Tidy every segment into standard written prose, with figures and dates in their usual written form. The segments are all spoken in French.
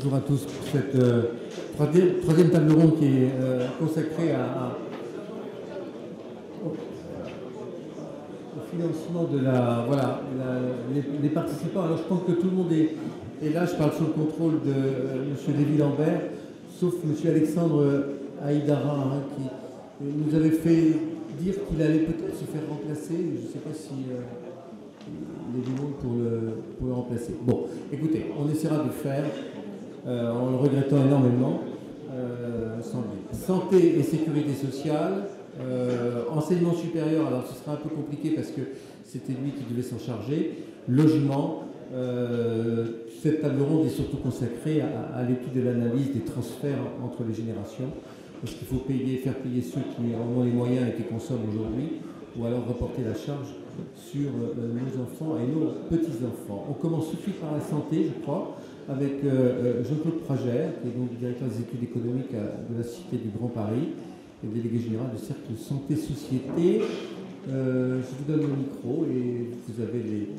bonjour à tous pour cette troisième table ronde qui est consacrée au financement de les participants. Alors je pense que tout le monde est là, je parle sous le contrôle de M. Lévy Lambert, sauf M. Alexandre Haïdara, hein, qui nous avait fait dire qu'il allait peut-être se faire remplacer. Je ne sais pas si il est du monde pour le remplacer. Bon, écoutez, on essaiera de le faire en le regrettant énormément. Santé et sécurité sociale, enseignement supérieur, alors ce sera un peu compliqué parce que c'était lui qui devait s'en charger, logement. Cette table ronde est surtout consacrée à l'étude et l'analyse des transferts entre les générations, parce qu'il faut faire payer ceux qui en ont les moyens et qui consomment aujourd'hui, ou alors reporter la charge sur nos enfants et nos petits-enfants. On commence tout de suite par la santé, je crois, avec Jean-Claude Pragère, qui est donc directeur des études économiques de la Cité du Grand Paris et délégué général du Cercle Santé Société. Je vous donne le micro et vous avez les...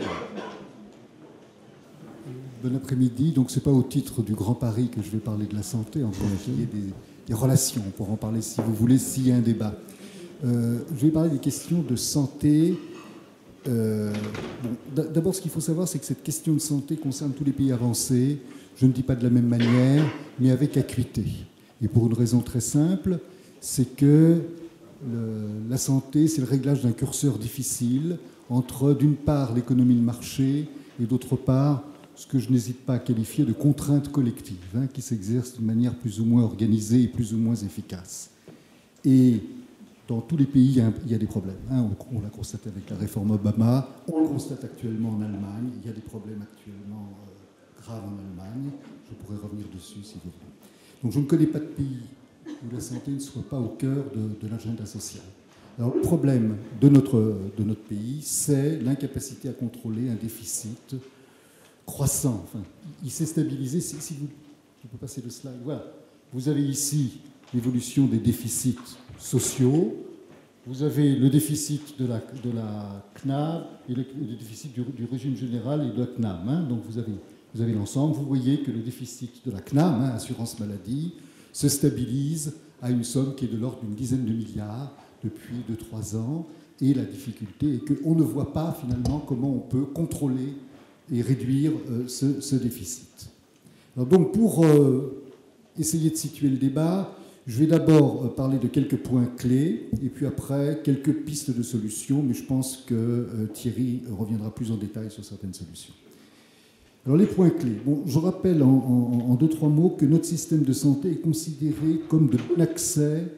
Bon après-midi. Donc, ce n'est pas au titre du Grand Paris que je vais parler de la santé, en particulier des relations. On pourra en parler si vous voulez, s'il y a un débat. Je vais parler des questions de santé. D'abord, ce qu'il faut savoir, c'est que cette question de santé concerne tous les pays avancés. Je ne dis pas de la même manière, mais avec acuité. Et pour une raison très simple, c'est que la santé, c'est le réglage d'un curseur difficile entre, d'une part, l'économie de marché et, d'autre part, ce que je n'hésite pas à qualifier de contraintes collectives, hein, qui s'exercent d'une manière plus ou moins organisée et plus ou moins efficace. Et dans tous les pays, il y a des problèmes. Hein. On l'a constaté avec la réforme Obama, on le constate actuellement en Allemagne. Il y a des problèmes actuellement graves en Allemagne. Je pourrais revenir dessus si vous voulez. Donc je ne connais pas de pays où la santé ne soit pas au cœur de l'agenda social. Alors le problème de notre pays, c'est l'incapacité à contrôler un déficit croissant. Enfin, il s'est stabilisé. Si vous... Je peux passer le slide. Voilà. Vous avez ici l'évolution des déficits sociaux. Vous avez le déficit de la CNAV et le déficit du régime général et de la CNAM. Hein. Donc vous avez l'ensemble. Vous voyez que le déficit de la CNAM, hein, assurance maladie, se stabilise à une somme qui est de l'ordre d'une dizaine de milliards depuis 2-3 ans. Et la difficulté est qu'on ne voit pas finalement comment on peut contrôler et réduire ce déficit. Alors donc pour essayer de situer le débat, je vais d'abord parler de quelques points clés et puis après quelques pistes de solutions, mais je pense que Thierry reviendra plus en détail sur certaines solutions. Alors les points clés. Bon, je rappelle en 2-3 mots que notre système de santé est considéré comme de bon accès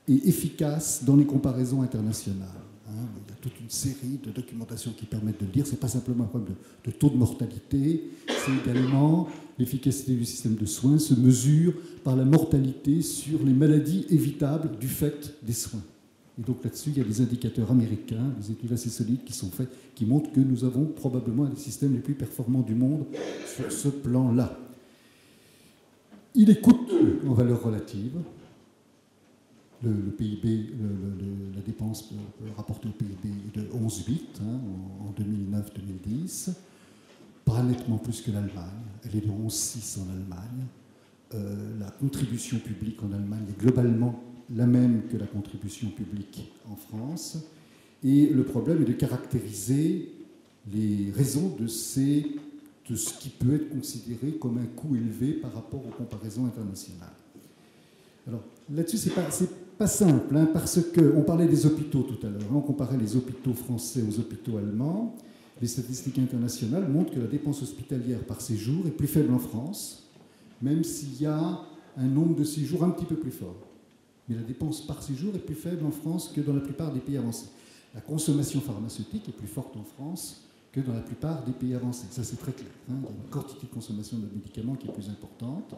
et efficace dans les comparaisons internationales. Hein, il y a toute une série de documentations qui permettent de le dire. Ce n'est pas simplement un problème de taux de mortalité, c'est également l'efficacité du système de soins se mesure par la mortalité sur les maladies évitables du fait des soins. Et donc là-dessus, il y a des indicateurs américains, des études assez solides qui sont faites, qui montrent que nous avons probablement un des systèmes les plus performants du monde sur ce plan-là. Il est coûteux en valeur relative. Le PIB, la dépense rapportée au PIB est de 11,8 hein, en 2009-2010, pas nettement plus que l'Allemagne. Elle est de 11,6 en Allemagne. La contribution publique en Allemagne est globalement la même que la contribution publique en France. Et le problème est de caractériser les raisons de ce qui peut être considéré comme un coût élevé par rapport aux comparaisons internationales. Alors là-dessus, c'est pas simple, hein, parce qu'on parlait des hôpitaux tout à l'heure. On comparait les hôpitaux français aux hôpitaux allemands. Les statistiques internationales montrent que la dépense hospitalière par séjour est plus faible en France, même s'il y a un nombre de séjours un petit peu plus fort. Mais la dépense par séjour est plus faible en France que dans la plupart des pays avancés. La consommation pharmaceutique est plus forte en France que dans la plupart des pays avancés. Ça, c'est très clair. Hein. Il y a une quantité de consommation de médicaments qui est plus importante.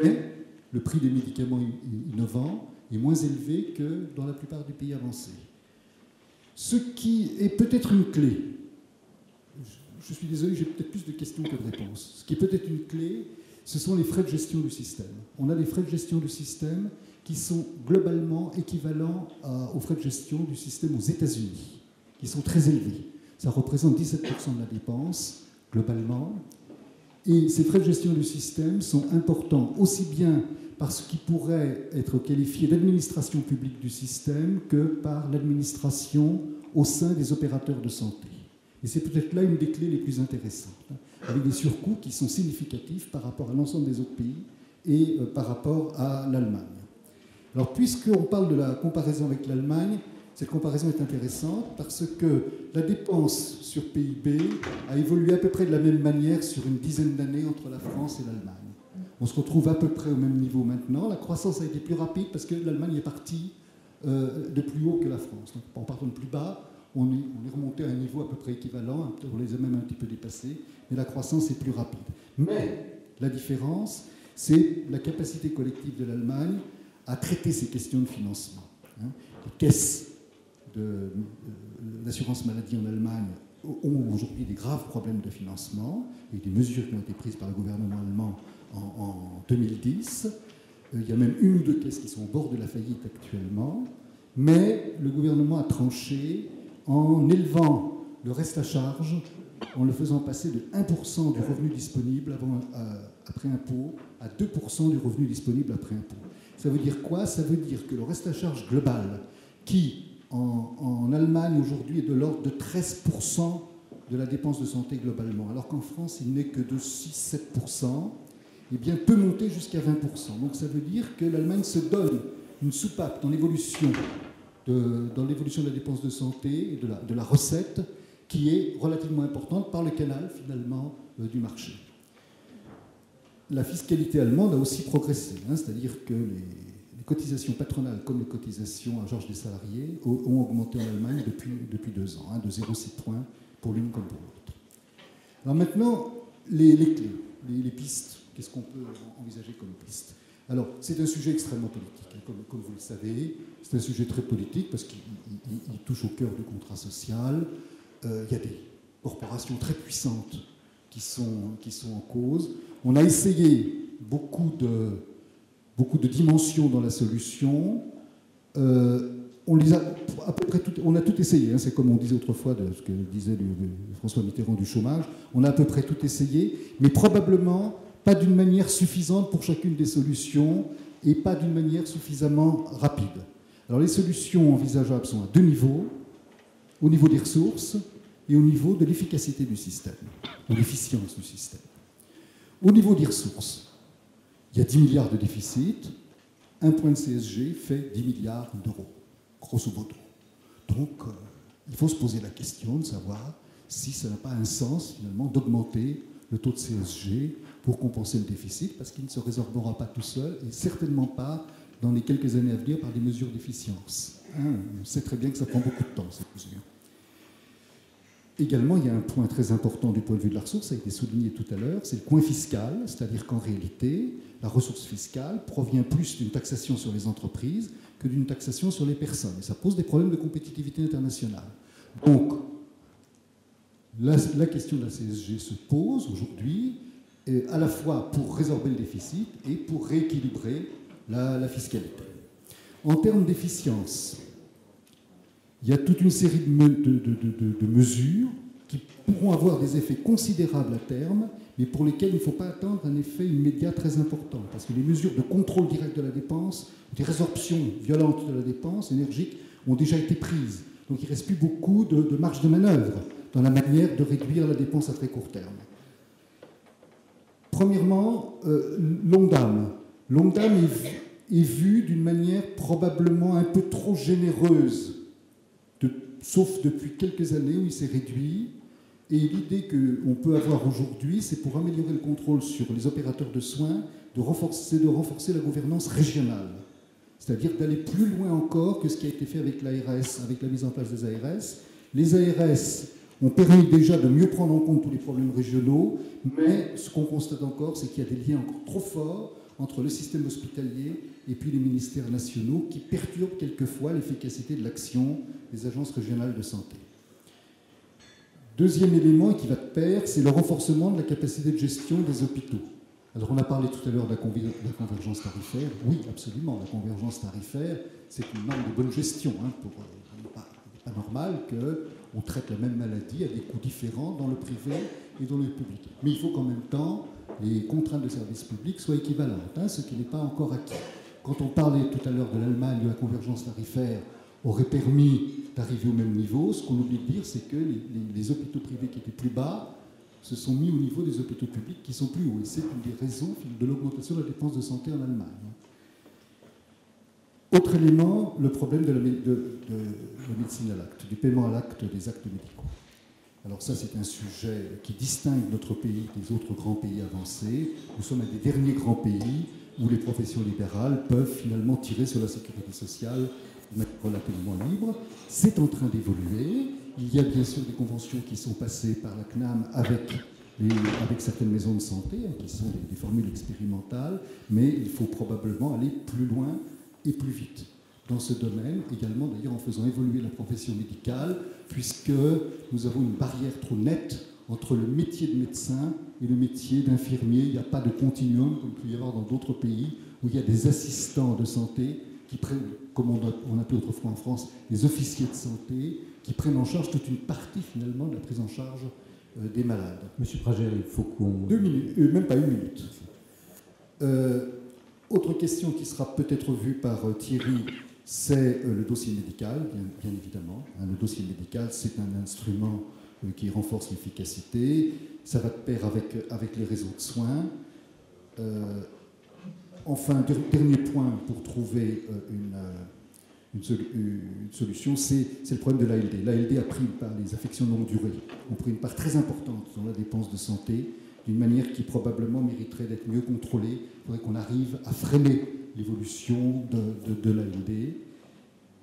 Mais le prix des médicaments innovants est moins élevé que dans la plupart des pays avancés. Ce qui est peut-être une clé, je suis désolé, j'ai peut-être plus de questions que de réponses. Ce qui est peut-être une clé, ce sont les frais de gestion du système. On a des frais de gestion du système qui sont globalement équivalents aux frais de gestion du système aux États-Unis, qui sont très élevés. Ça représente 17% de la dépense, globalement. Et ces frais de gestion du système sont importants aussi bien par ce qui pourrait être qualifié d'administration publique du système que par l'administration au sein des opérateurs de santé. Et c'est peut-être là une des clés les plus intéressantes, avec des surcoûts qui sont significatifs par rapport à l'ensemble des autres pays et par rapport à l'Allemagne. Alors, puisqu'on parle de la comparaison avec l'Allemagne, cette comparaison est intéressante parce que la dépense sur PIB a évolué à peu près de la même manière sur une dizaine d'années entre la France et l'Allemagne. On se retrouve à peu près au même niveau maintenant. La croissance a été plus rapide parce que l'Allemagne est partie de plus haut que la France. Donc, en partant de plus bas, on est remonté à un niveau à peu près équivalent, on les a même un petit peu dépassés, mais la croissance est plus rapide. Mais la différence, c'est la capacité collective de l'Allemagne à traiter ces questions de financement. Les caisses d'assurance maladie en Allemagne ont aujourd'hui des graves problèmes de financement et des mesures qui ont été prises par le gouvernement allemand en 2010. Il y a même une ou deux caisses qui sont au bord de la faillite actuellement, mais le gouvernement a tranché en élevant le reste à charge, en le faisant passer de 1% du revenu disponible après impôt à 2% du revenu disponible après impôt. Ça veut dire quoi? Ça veut dire que le reste à charge global, qui en Allemagne aujourd'hui est de l'ordre de 13% de la dépense de santé globalement, alors qu'en France il n'est que de 6-7%, eh bien, peut monter jusqu'à 20%. Donc ça veut dire que l'Allemagne se donne une soupape dans l'évolution de la dépense de santé et de la recette qui est relativement importante par le canal finalement du marché. La fiscalité allemande a aussi progressé, c'est-à-dire que les cotisations patronales comme les cotisations à charge des salariés ont augmenté en Allemagne depuis 2 ans, de 0,6 points pour l'une comme pour l'autre. Alors maintenant, les clés, les pistes. Qu'est-ce qu'on peut envisager comme piste? Alors, c'est un sujet extrêmement politique, comme vous le savez. C'est un sujet très politique parce qu'il touche au cœur du contrat social. Il y a des corporations très puissantes qui sont en cause. On a essayé beaucoup de dimensions dans la solution. On a tout essayé. C'est comme on disait autrefois de ce que disait François Mitterrand du chômage. On a à peu près tout essayé, mais probablement pas d'une manière suffisante pour chacune des solutions et pas d'une manière suffisamment rapide. Alors les solutions envisageables sont à 2 niveaux, au niveau des ressources et au niveau de l'efficacité du système, de l'efficience du système. Au niveau des ressources, il y a 10 milliards de déficit, un point de CSG fait 10 milliards d'euros, grosso modo. Donc il faut se poser la question de savoir si ça n'a pas un sens finalement d'augmenter le taux de CSG pour compenser le déficit, parce qu'il ne se résorbera pas tout seul, et certainement pas dans les quelques années à venir par des mesures d'efficience. On sait très bien que ça prend beaucoup de temps, ces mesures. Également, il y a un point très important du point de vue de la ressource, ça a été souligné tout à l'heure, c'est le coin fiscal, c'est-à-dire qu'en réalité, la ressource fiscale provient plus d'une taxation sur les entreprises que d'une taxation sur les personnes. Et ça pose des problèmes de compétitivité internationale. Donc, la question de la CSG se pose aujourd'hui, à la fois pour résorber le déficit et pour rééquilibrer la fiscalité. En termes d'efficience, il y a toute une série de mesures qui pourront avoir des effets considérables à terme, mais pour lesquels il ne faut pas attendre un effet immédiat très important, parce que les mesures de contrôle direct de la dépense, des résorptions violentes de la dépense énergique ont déjà été prises. Donc il ne reste plus beaucoup de marge de manœuvre dans la manière de réduire la dépense à très court terme. Premièrement, l'ONDAM. L'ONDAM est vu d'une manière probablement un peu trop généreuse, sauf depuis quelques années où il s'est réduit. Et l'idée qu'on peut avoir aujourd'hui, c'est pour améliorer le contrôle sur les opérateurs de soins, de renforcer la gouvernance régionale. C'est-à-dire d'aller plus loin encore que ce qui a été fait avec l'ARS, avec la mise en place des ARS. Les ARS ont permis déjà de mieux prendre en compte tous les problèmes régionaux, mais ce qu'on constate encore, c'est qu'il y a des liens encore trop forts entre le système hospitalier et puis les ministères nationaux qui perturbent quelquefois l'efficacité de l'action des agences régionales de santé. Deuxième élément qui va de pair, c'est le renforcement de la capacité de gestion des hôpitaux. Alors on a parlé tout à l'heure de la convergence tarifaire. Oui, absolument, la convergence tarifaire, c'est une norme de bonne gestion. Il n'est pas anormal qu'on traite la même maladie à des coûts différents dans le privé et dans le public. Mais il faut qu'en même temps, les contraintes de service public soient équivalentes, ce qui n'est pas encore acquis. Quand on parlait tout à l'heure de l'Allemagne, où la convergence tarifaire aurait permis d'arriver au même niveau, ce qu'on oublie de dire, c'est que les hôpitaux privés qui étaient plus bas se sont mis au niveau des hôpitaux publics qui sont plus hauts. Et c'est une des raisons de l'augmentation de la dépense de santé en Allemagne. Autre élément, le problème de la médecine à l'acte, du paiement à l'acte des actes médicaux. Alors ça, c'est un sujet qui distingue notre pays des autres grands pays avancés. Nous sommes un des derniers grands pays où les professions libérales peuvent finalement tirer sur la sécurité sociale de manière relativement libre. C'est en train d'évoluer. Il y a bien sûr des conventions qui sont passées par la CNAM avec certaines maisons de santé, qui sont des formules expérimentales, mais il faut probablement aller plus loin et plus vite dans ce domaine, également d'ailleurs en faisant évoluer la profession médicale, puisque nous avons une barrière trop nette entre le métier de médecin et le métier d'infirmier. Il n'y a pas de continuum, comme il peut y avoir dans d'autres pays, où il y a des assistants de santé qui prennent, comme on appelait autrefois en France, les officiers de santé, qui prennent en charge toute une partie finalement de la prise en charge des malades. Monsieur Prager, il faut qu'on... 2 minutes, même pas 1 minute. Autre question qui sera peut-être vue par Thierry, c'est le dossier médical, bien évidemment. Le dossier médical, c'est un instrument qui renforce l'efficacité. Ça va de pair avec les réseaux de soins. Enfin, dernier point pour trouver une solution, c'est le problème de l'ALD. L'ALD a pris par les affections de longue durée, ont pris une part très importante dans la dépense de santé, d'une manière qui probablement mériterait d'être mieux contrôlée. Il faudrait qu'on arrive à freiner l'évolution de l'ALD.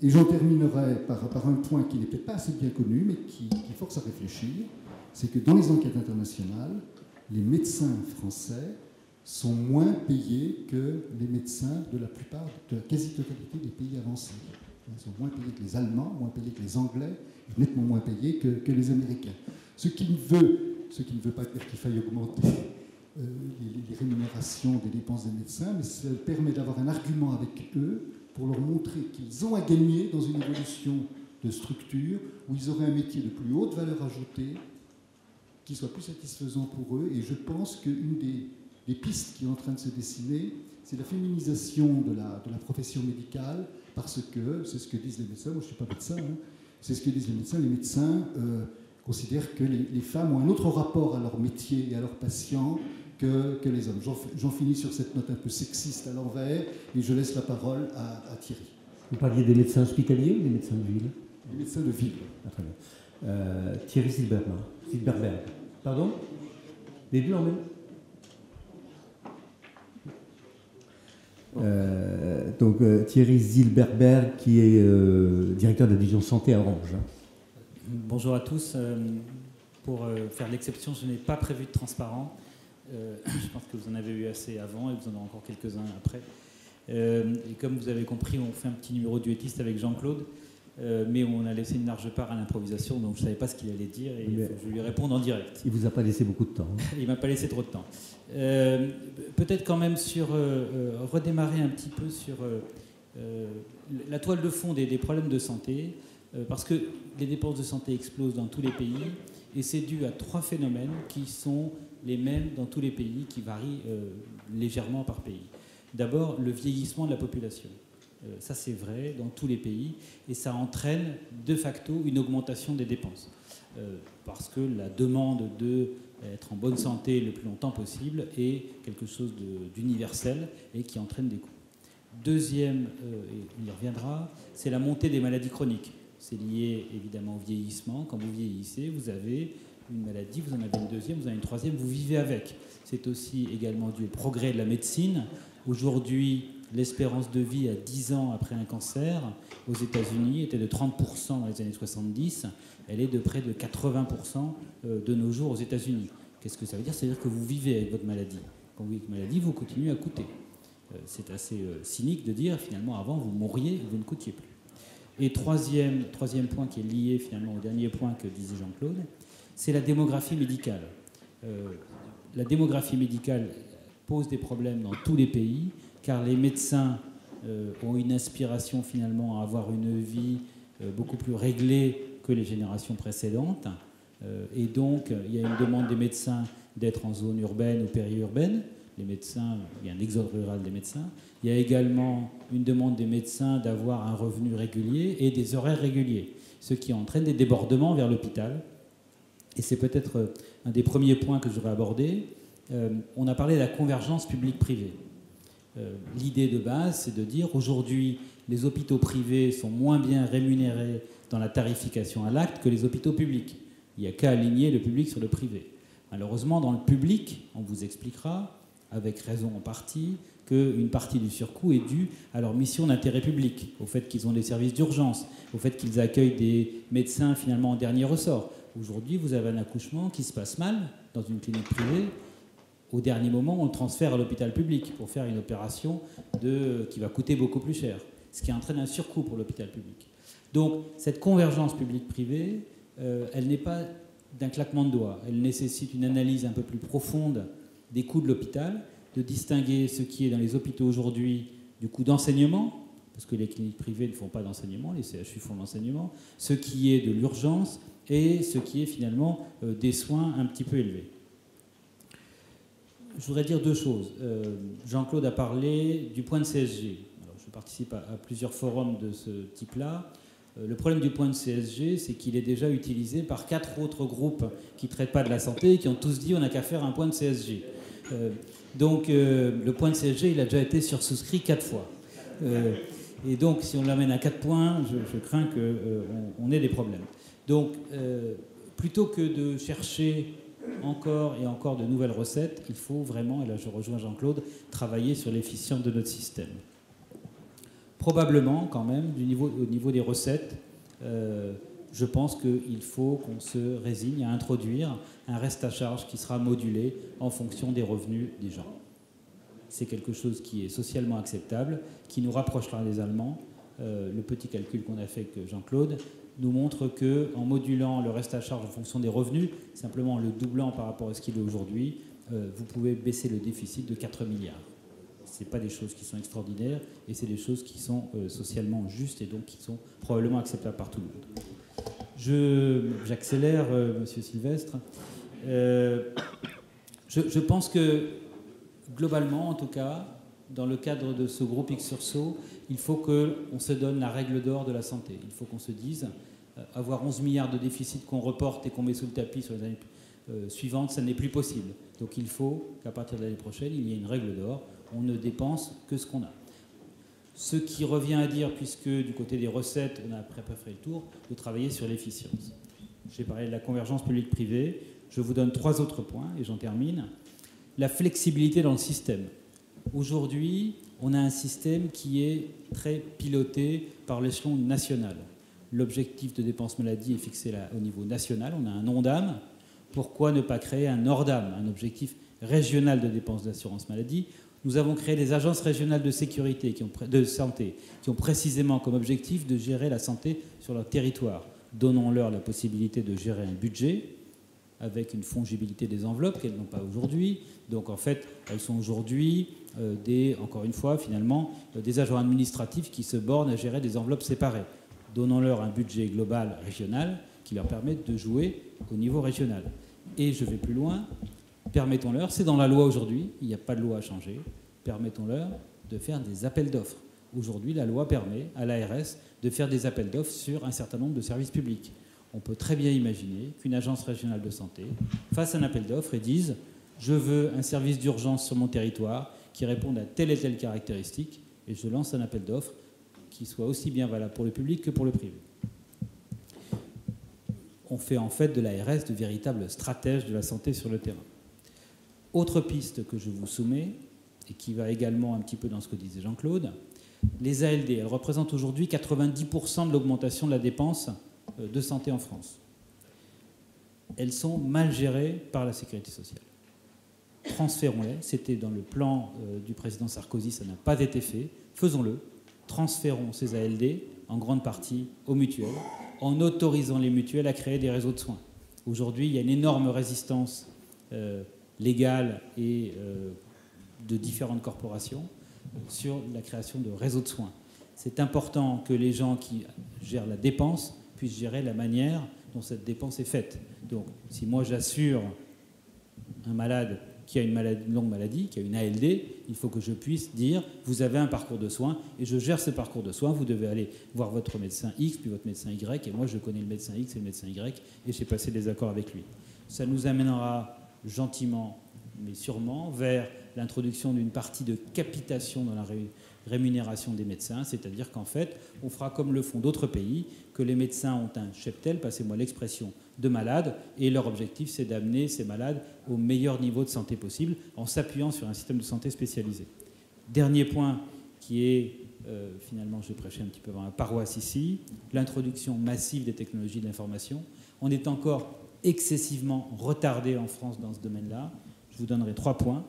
Et j'en terminerai par un point qui n'est peut-être pas assez bien connu, mais qui force à réfléchir, c'est que dans les enquêtes internationales, les médecins français sont moins payés que les médecins de la plupart, de la quasi-totalité des pays avancés. Ils sont moins payés que les Allemands, moins payés que les Anglais, nettement moins payés que les Américains. Ce qui ne veut pas dire qu'il faille augmenter les rémunérations des dépenses des médecins, mais ça permet d'avoir un argument avec eux pour leur montrer qu'ils ont à gagner dans une évolution de structure où ils auraient un métier de plus haute valeur ajoutée qui soit plus satisfaisant pour eux. Et je pense qu'une des pistes qui est en train de se dessiner, c'est la féminisation de la profession médicale, parce que, c'est ce que disent les médecins, moi je ne suis pas médecin, c'est ce que disent les médecins considèrent que les femmes ont un autre rapport à leur métier et à leurs patients que les hommes. J'en finis sur cette note un peu sexiste à l'envers, et je laisse la parole à Thierry. Vous parliez des médecins hospitaliers ou des médecins de ville? Les médecins de ville. Ah, très bien. Thierry Silberberg. Pardon? Les deux en même? Donc Thierry Silberberg, qui est directeur de la division santé à Orange. Bonjour à tous. Pour faire l'exception, je n'ai pas prévu de transparent. Je pense que vous en avez eu assez avant et vous en aurez encore quelques-uns après. Et comme vous avez compris, on fait un petit numéro duettiste avec Jean-Claude, mais on a laissé une large part à l'improvisation, donc je ne savais pas ce qu'il allait dire et je lui réponds en direct. Il ne vous a pas laissé beaucoup de temps. Il ne m'a pas laissé trop de temps. Peut-être quand même redémarrer un petit peu sur la toile de fond des problèmes de santé, parce que les dépenses de santé explosent dans tous les pays, et c'est dû à 3 phénomènes qui sont les mêmes dans tous les pays, qui varient légèrement par pays. D'abord, le vieillissement de la population. Ça, c'est vrai dans tous les pays, et ça entraîne de facto une augmentation des dépenses. Parce que la demande d'être en bonne santé le plus longtemps possible est quelque chose d'universel et qui entraîne des coûts. Deuxième, et on y reviendra, c'est la montée des maladies chroniques. C'est lié évidemment au vieillissement. Quand vous vieillissez, vous avez une maladie, vous en avez une deuxième, vous en avez une troisième, vous vivez avec. C'est aussi également dû au progrès de la médecine. Aujourd'hui, l'espérance de vie à 10 ans après un cancer aux États-Unis était de 30% dans les années 70. Elle est de près de 80% de nos jours aux États-Unis. Qu'est-ce que ça veut dire? C'est-à-dire que vous vivez avec votre maladie. Quand vous vivez avec votre maladie, vous continuez à coûter. C'est assez cynique de dire, finalement, avant, vous mourriez et vous ne coûtiez plus. Et troisième point qui est lié finalement au dernier point que disait Jean-Claude, c'est la démographie médicale. La démographie médicale pose des problèmes dans tous les pays, car les médecins ont une aspiration finalement à avoir une vie beaucoup plus réglée que les générations précédentes. Et donc, il y a une demande des médecins d'être en zone urbaine ou périurbaine. Les médecins, il y a un exode rural des médecins. Il y a également une demande des médecins d'avoir un revenu régulier et des horaires réguliers, ce qui entraîne des débordements vers l'hôpital. Et c'est peut-être un des premiers points que j'aurais abordé. On a parlé de la convergence publique-privée. L'idée de base, c'est de dire aujourd'hui, les hôpitaux privés sont moins bien rémunérés dans la tarification à l'acte que les hôpitaux publics. Il n'y a qu'à aligner le public sur le privé. Malheureusement, dans le public, on vous expliquera, avec raison en partie, qu'une partie du surcoût est due à leur mission d'intérêt public, au fait qu'ils ont des services d'urgence, au fait qu'ils accueillent des médecins finalement en dernier ressort. Aujourd'hui, vous avez un accouchement qui se passe mal dans une clinique privée. Au dernier moment, on le transfère à l'hôpital public pour faire une opération qui va coûter beaucoup plus cher, ce qui entraîne un surcoût pour l'hôpital public. Donc, cette convergence publique-privée, elle n'est pas d'un claquement de doigts. Elle nécessite une analyse un peu plus profonde des coûts de l'hôpital, de distinguer ce qui est dans les hôpitaux aujourd'hui du coût d'enseignement, parce que les cliniques privées ne font pas d'enseignement, les CHU font de l'enseignement, ce qui est de l'urgence et ce qui est finalement des soins un petit peu élevés. Je voudrais dire deux choses. Jean-Claude a parlé du point de CSG. Alors, je participe à plusieurs forums de ce type-là. Le problème du point de CSG, c'est qu'il est déjà utilisé par 4 autres groupes qui ne traitent pas de la santé et qui ont tous dit on n'a qu'à faire un point de CSG. Donc le point de CSG, il a déjà été sursouscrit 4 fois. Et donc si on l'amène à 4 points, je crains qu'on ait des problèmes. Donc plutôt que de chercher encore et encore de nouvelles recettes, il faut vraiment, et là je rejoins Jean-Claude, travailler sur l'efficience de notre système. Probablement, quand même, au niveau des recettes, je pense qu'il faut qu'on se résigne à introduire un reste à charge qui sera modulé en fonction des revenus des gens. C'est quelque chose qui est socialement acceptable, qui nous rapprochera des Allemands. Le petit calcul qu'on a fait avec Jean-Claude nous montre qu'en modulant le reste à charge en fonction des revenus, simplement en le doublant par rapport à ce qu'il est aujourd'hui, vous pouvez baisser le déficit de 4 milliards. Ce n'est pas des choses qui sont extraordinaires et c'est des choses qui sont socialement justes et donc qui sont probablement acceptables par tout le monde. J'accélère, Monsieur Sylvestre. Je pense que, globalement, en tout cas, dans le cadre de ce groupe X-Sursaut, il faut qu'on se donne la règle d'or de la santé. Il faut qu'on se dise, avoir 11 milliards de déficit qu'on reporte et qu'on met sous le tapis sur les années suivantes, ça n'est plus possible. Donc il faut qu'à partir de l'année prochaine, il y ait une règle d'or. On ne dépense que ce qu'on a. Ce qui revient à dire, puisque du côté des recettes, on a après fait le tour, de travailler sur l'efficience. J'ai parlé de la convergence publique-privée. Je vous donne 3 autres points et j'en termine. La flexibilité dans le système. Aujourd'hui, on a un système qui est très piloté par l'échelon national. L'objectif de dépenses maladie est fixé là, au niveau national. On a un ONDAM. Pourquoi ne pas créer un ORDAM, un objectif régional de dépenses d'assurance maladie? Nous avons créé des agences régionales de sécurité, de santé, qui ont précisément comme objectif de gérer la santé sur leur territoire. Donnons-leur la possibilité de gérer un budget avec une fongibilité des enveloppes qu'elles n'ont pas aujourd'hui. Donc en fait, elles sont aujourd'hui, encore une fois, finalement, des agents administratifs qui se bornent à gérer des enveloppes séparées. Donnons-leur un budget global régional qui leur permette de jouer au niveau régional. Et je vais plus loin. Permettons-leur, c'est dans la loi aujourd'hui, il n'y a pas de loi à changer, permettons-leur de faire des appels d'offres. Aujourd'hui, la loi permet à l'ARS de faire des appels d'offres sur un certain nombre de services publics. On peut très bien imaginer qu'une agence régionale de santé fasse un appel d'offres et dise « Je veux un service d'urgence sur mon territoire qui réponde à telle et telle caractéristique et je lance un appel d'offres qui soit aussi bien valable pour le public que pour le privé. » On fait en fait de l'ARS de véritables stratèges de la santé sur le terrain. Autre piste que je vous soumets, et qui va également un petit peu dans ce que disait Jean-Claude, les ALD, elles représentent aujourd'hui 90% de l'augmentation de la dépense de santé en France. Elles sont mal gérées par la sécurité sociale. Transférons-les, c'était dans le plan du président Sarkozy, ça n'a pas été fait, faisons-le, transférons ces ALD en grande partie aux mutuelles, en autorisant les mutuelles à créer des réseaux de soins. Aujourd'hui, il y a une énorme résistance légale et de différentes corporations sur la création de réseaux de soins. C'est important que les gens qui gèrent la dépense puissent gérer la manière dont cette dépense est faite. Donc, si moi j'assure un malade qui a une longue maladie, qui a une ALD, il faut que je puisse dire vous avez un parcours de soins et je gère ce parcours de soins. Vous devez aller voir votre médecin X puis votre médecin Y et moi je connais le médecin X et le médecin Y et j'ai passé des accords avec lui. Ça nous amènera gentiment mais sûrement vers l'introduction d'une partie de capitation dans la rémunération des médecins, c'est-à-dire qu'en fait, on fera comme le font d'autres pays, que les médecins ont un cheptel, passez-moi l'expression, de malades, et leur objectif, c'est d'amener ces malades au meilleur niveau de santé possible en s'appuyant sur un système de santé spécialisé. Dernier point qui est, finalement, je vais prêcher un petit peu dans la paroisse ici, l'introduction massive des technologies de l'information. On est encore excessivement retardé en France dans ce domaine-là. Je vous donnerai 3 points.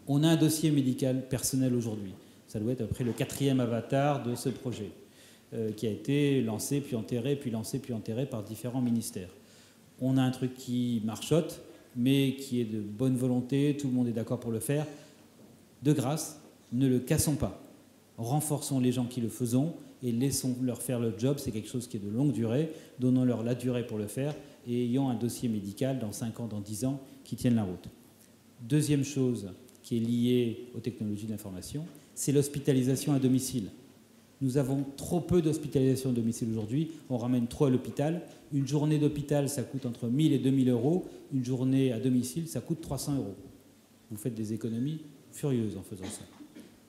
On a un dossier médical personnel aujourd'hui. Ça doit être après le 4e avatar de ce projet, qui a été lancé, puis enterré, puis lancé, puis enterré par différents ministères. On a un truc qui marchote, mais qui est de bonne volonté, tout le monde est d'accord pour le faire. De grâce, ne le cassons pas. Renforçons les gens qui le font et laissons-leur faire le job. C'est quelque chose qui est de longue durée. Donnons-leur la durée pour le faire et ayons un dossier médical dans 5 ans, dans 10 ans, qui tienne la route. Deuxième chose qui est liée aux technologies de l'information, c'est l'hospitalisation à domicile. Nous avons trop peu d'hospitalisation à domicile aujourd'hui. On ramène trop à l'hôpital. Une journée d'hôpital, ça coûte entre 1 000 et 2 000 euros. Une journée à domicile, ça coûte 300 euros. Vous faites des économies furieuses en faisant ça.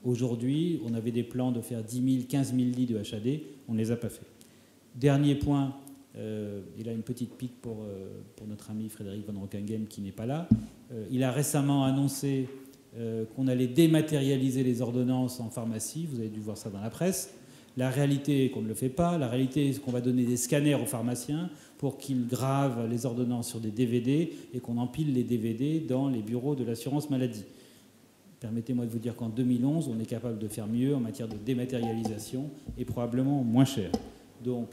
Aujourd'hui, on avait des plans de faire 10 000, 15 000 lits de HAD. On ne les a pas fait. Dernier point, il a une petite pique pour notre ami Frédéric Van Rockingen qui n'est pas là. Il a récemment annoncé qu'on allait dématérialiser les ordonnances en pharmacie. Vous avez dû voir ça dans la presse. La réalité est qu'on ne le fait pas. La réalité est qu'on va donner des scanners aux pharmaciens pour qu'ils gravent les ordonnances sur des DVD et qu'on empile les DVD dans les bureaux de l'assurance maladie. Permettez-moi de vous dire qu'en 2011, on est capable de faire mieux en matière de dématérialisation et probablement moins cher. Donc,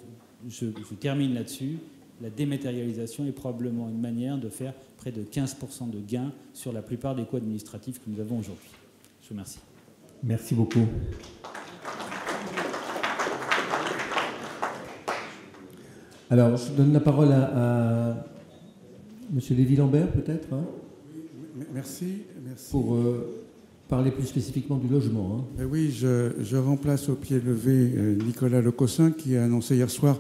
je termine là-dessus. La dématérialisation est probablement une manière de faire près de 15% de gains sur la plupart des coûts administratifs que nous avons aujourd'hui. Je vous remercie. Merci beaucoup. Alors, je donne la parole à M. Lévy-Lambert, peut-être, hein, merci. Pour parler plus spécifiquement du logement. Hein. Oui, je remplace au pied levé Nicolas Lecossin, qui a annoncé hier soir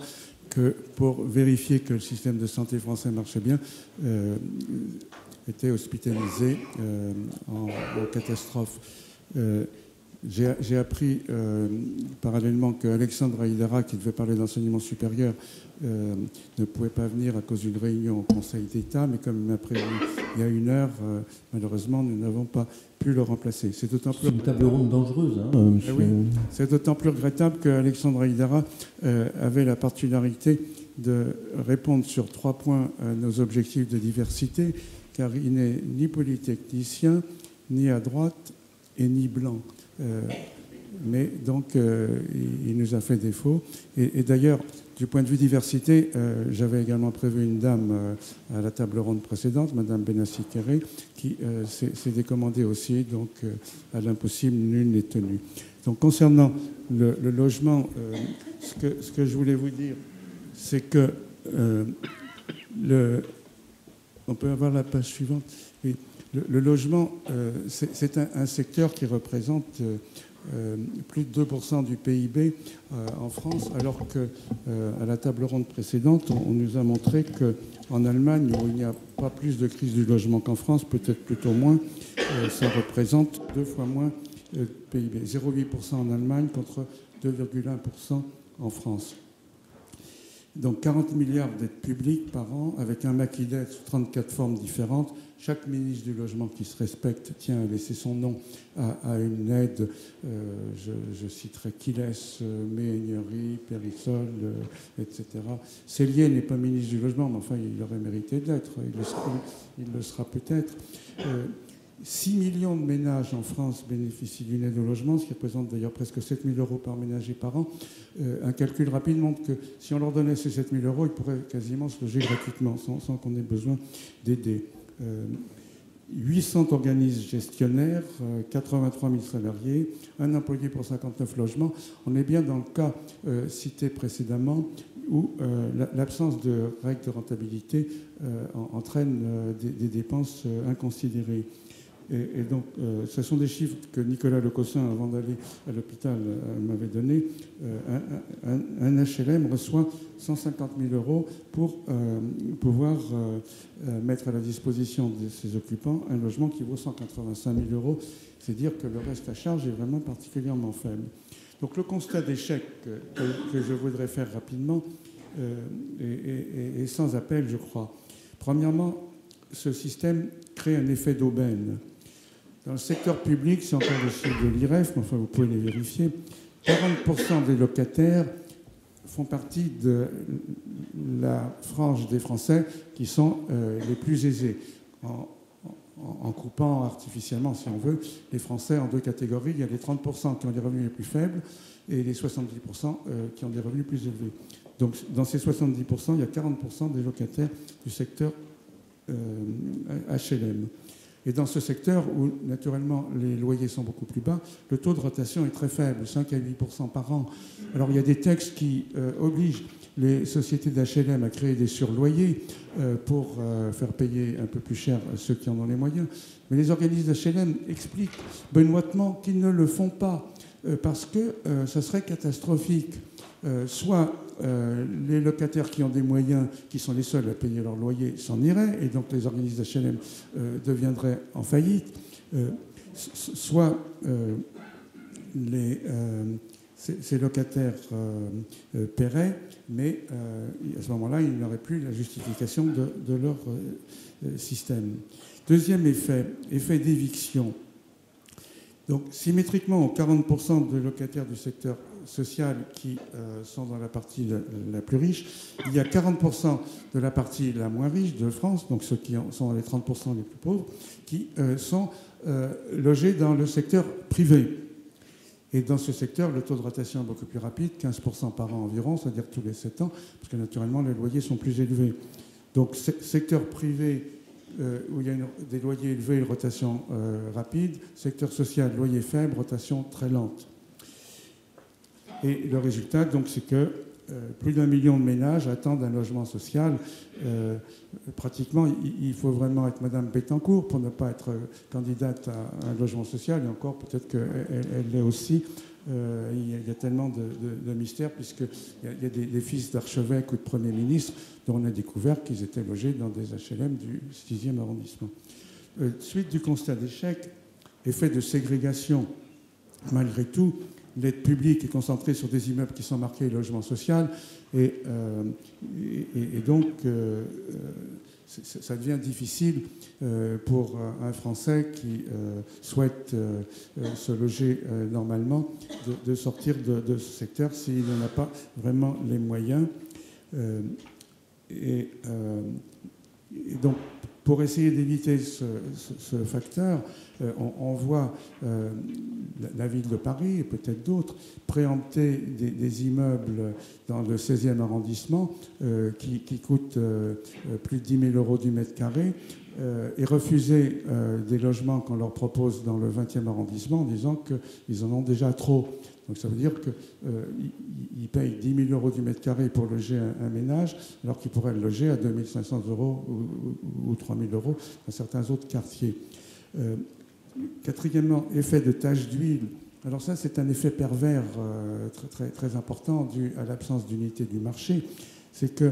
que pour vérifier que le système de santé français marchait bien, était hospitalisé en catastrophe. J'ai appris parallèlement qu'Alexandre Aïdara, qui devait parler d'enseignement supérieur, ne pouvait pas venir à cause d'une réunion au Conseil d'État, mais comme il m'a prévenu il y a 1 heure, malheureusement, nous n'avons pas pu le remplacer. C'est d'autant plus... une table ronde dangereuse, hein, monsieur. Oui, c'est d'autant plus regrettable qu'Alexandre Aïdara avait la particularité de répondre sur 3 points à nos objectifs de diversité, car il n'est ni polytechnicien, ni à droite, et ni blanc. Mais donc, il nous a fait défaut. Et d'ailleurs, du point de vue diversité, j'avais également prévu une dame à la table ronde précédente, Madame Benassi-Kéré, qui s'est décommandée aussi. Donc, à l'impossible, nul n'est tenu. Donc, concernant le logement, ce que je voulais vous dire, c'est que on peut avoir la page suivante. Oui. Le logement, c'est un secteur qui représente plus de 2% du PIB en France, alors qu'à la table ronde précédente, on nous a montré qu'en Allemagne, où il n'y a pas plus de crise du logement qu'en France, peut-être plutôt moins, ça représente 2 fois moins de PIB. 0,8% en Allemagne contre 2,1% en France. Donc 40 milliards d'aides publiques par an, avec un maquis d'aide sous 34 formes différentes. Chaque ministre du Logement qui se respecte tient à laisser son nom à une aide. Je citerai Kiles, Méhaignerie, Périssol, etc. Célier n'est pas ministre du Logement, mais enfin, il aurait mérité de l'être. Il le sera peut-être. 6 millions de ménages en France bénéficient d'une aide au logement, ce qui représente d'ailleurs presque 7 000 euros par ménage et par an. Un calcul rapide montre que si on leur donnait ces 7 000 euros, ils pourraient quasiment se loger gratuitement, sans qu'on ait besoin d'aider. 800 organismes gestionnaires, 83 000 salariés, un employé pour 59 logements. On est bien dans le cas cité précédemment où l'absence de règles de rentabilité entraîne des dépenses inconsidérées. Et donc, ce sont des chiffres que Nicolas Lecossin, avant d'aller à l'hôpital, m'avait donnés. Un HLM reçoit 150 000 euros pour pouvoir mettre à la disposition de ses occupants un logement qui vaut 185 000 euros. C'est dire que le reste à charge est vraiment particulièrement faible. Donc le constat d'échec que je voudrais faire rapidement est sans appel, je crois. Premièrement, ce système crée un effet d'aubaine. Dans le secteur public, c'est encore le chiffre de l'IREF, mais enfin vous pouvez les vérifier, 40% des locataires font partie de la frange des Français qui sont les plus aisés. En coupant artificiellement, si on veut, les Français en deux catégories. Il y a les 30% qui ont des revenus les plus faibles et les 70% qui ont des revenus plus élevés. Donc dans ces 70%, il y a 40% des locataires du secteur HLM. Et dans ce secteur où, naturellement, les loyers sont beaucoup plus bas, le taux de rotation est très faible, 5 à 8% par an. Alors, il y a des textes qui obligent les sociétés d'HLM à créer des surloyers pour faire payer un peu plus cher ceux qui en ont les moyens. Mais les organismes d'HLM expliquent benoîtement qu'ils ne le font pas parce que ça serait catastrophique. Soit les locataires qui ont des moyens, qui sont les seuls à payer leur loyer, s'en iraient, et donc les organismes d'HLM deviendraient en faillite, soit ces locataires paieraient, mais à ce moment-là, il n'y aurait plus la justification de leur système. Deuxième effet d'éviction. Donc, symétriquement aux 40% de locataires du secteur social qui sont dans la partie la plus riche, il y a 40% de la partie la moins riche de France, donc ceux qui sont dans les 30% les plus pauvres, qui sont logés dans le secteur privé. Et dans ce secteur, le taux de rotation est beaucoup plus rapide, 15% par an environ, c'est-à-dire tous les 7 ans, parce que naturellement, les loyers sont plus élevés. Donc, secteur privé, où il y a des loyers élevés, rotation rapide. Secteur social, loyer faible, rotation très lente. Et le résultat, donc, c'est que plus d'1 million de ménages attendent un logement social. Pratiquement, il faut vraiment être Madame Bettencourt pour ne pas être candidate à un logement social. Et encore, peut-être qu'elle l'est aussi. Il y a tellement de mystères, puisqu'il y a des fils d'archevêques ou de premiers ministres dont on a découvert qu'ils étaient logés dans des HLM du 6e arrondissement. Suite du constat d'échec, effet de ségrégation, malgré tout, l'aide publique est concentrée sur des immeubles qui sont marqués logement social, et donc ça devient difficile pour un Français qui souhaite se loger normalement de sortir de ce secteur s'il n'en a pas vraiment les moyens. Et donc, pour essayer d'éviter ce facteur, on voit la ville de Paris, et peut-être d'autres, préempter des immeubles dans le 16e arrondissement qui coûtent plus de 10 000 euros du mètre carré et refuser des logements qu'on leur propose dans le 20e arrondissement en disant qu'ils en ont déjà trop. Donc ça veut dire qu'ils payent 10 000 euros du mètre carré pour loger un ménage, alors qu'ils pourraient le loger à 2 500 euros ou 3 000 euros dans certains autres quartiers. Quatrièmement, effet de tache d'huile. Alors ça, c'est un effet pervers très, très important dû à l'absence d'unité du marché. C'est que,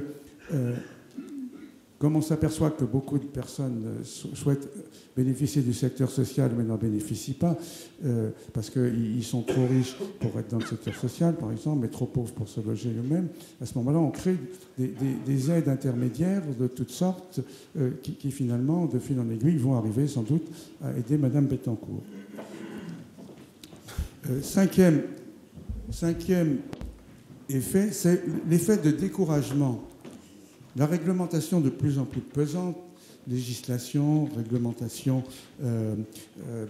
comme on s'aperçoit que beaucoup de personnes souhaitent bénéficier du secteur social mais n'en bénéficient pas, parce qu'ils sont trop riches pour être dans le secteur social, par exemple, mais trop pauvres pour se loger eux-mêmes, à ce moment-là, on crée des aides intermédiaires de toutes sortes qui, finalement, de fil en aiguille, vont arriver sans doute à aider Madame Bettencourt. Cinquième effet, c'est l'effet de découragement. La réglementation de plus en plus pesante, législation, réglementation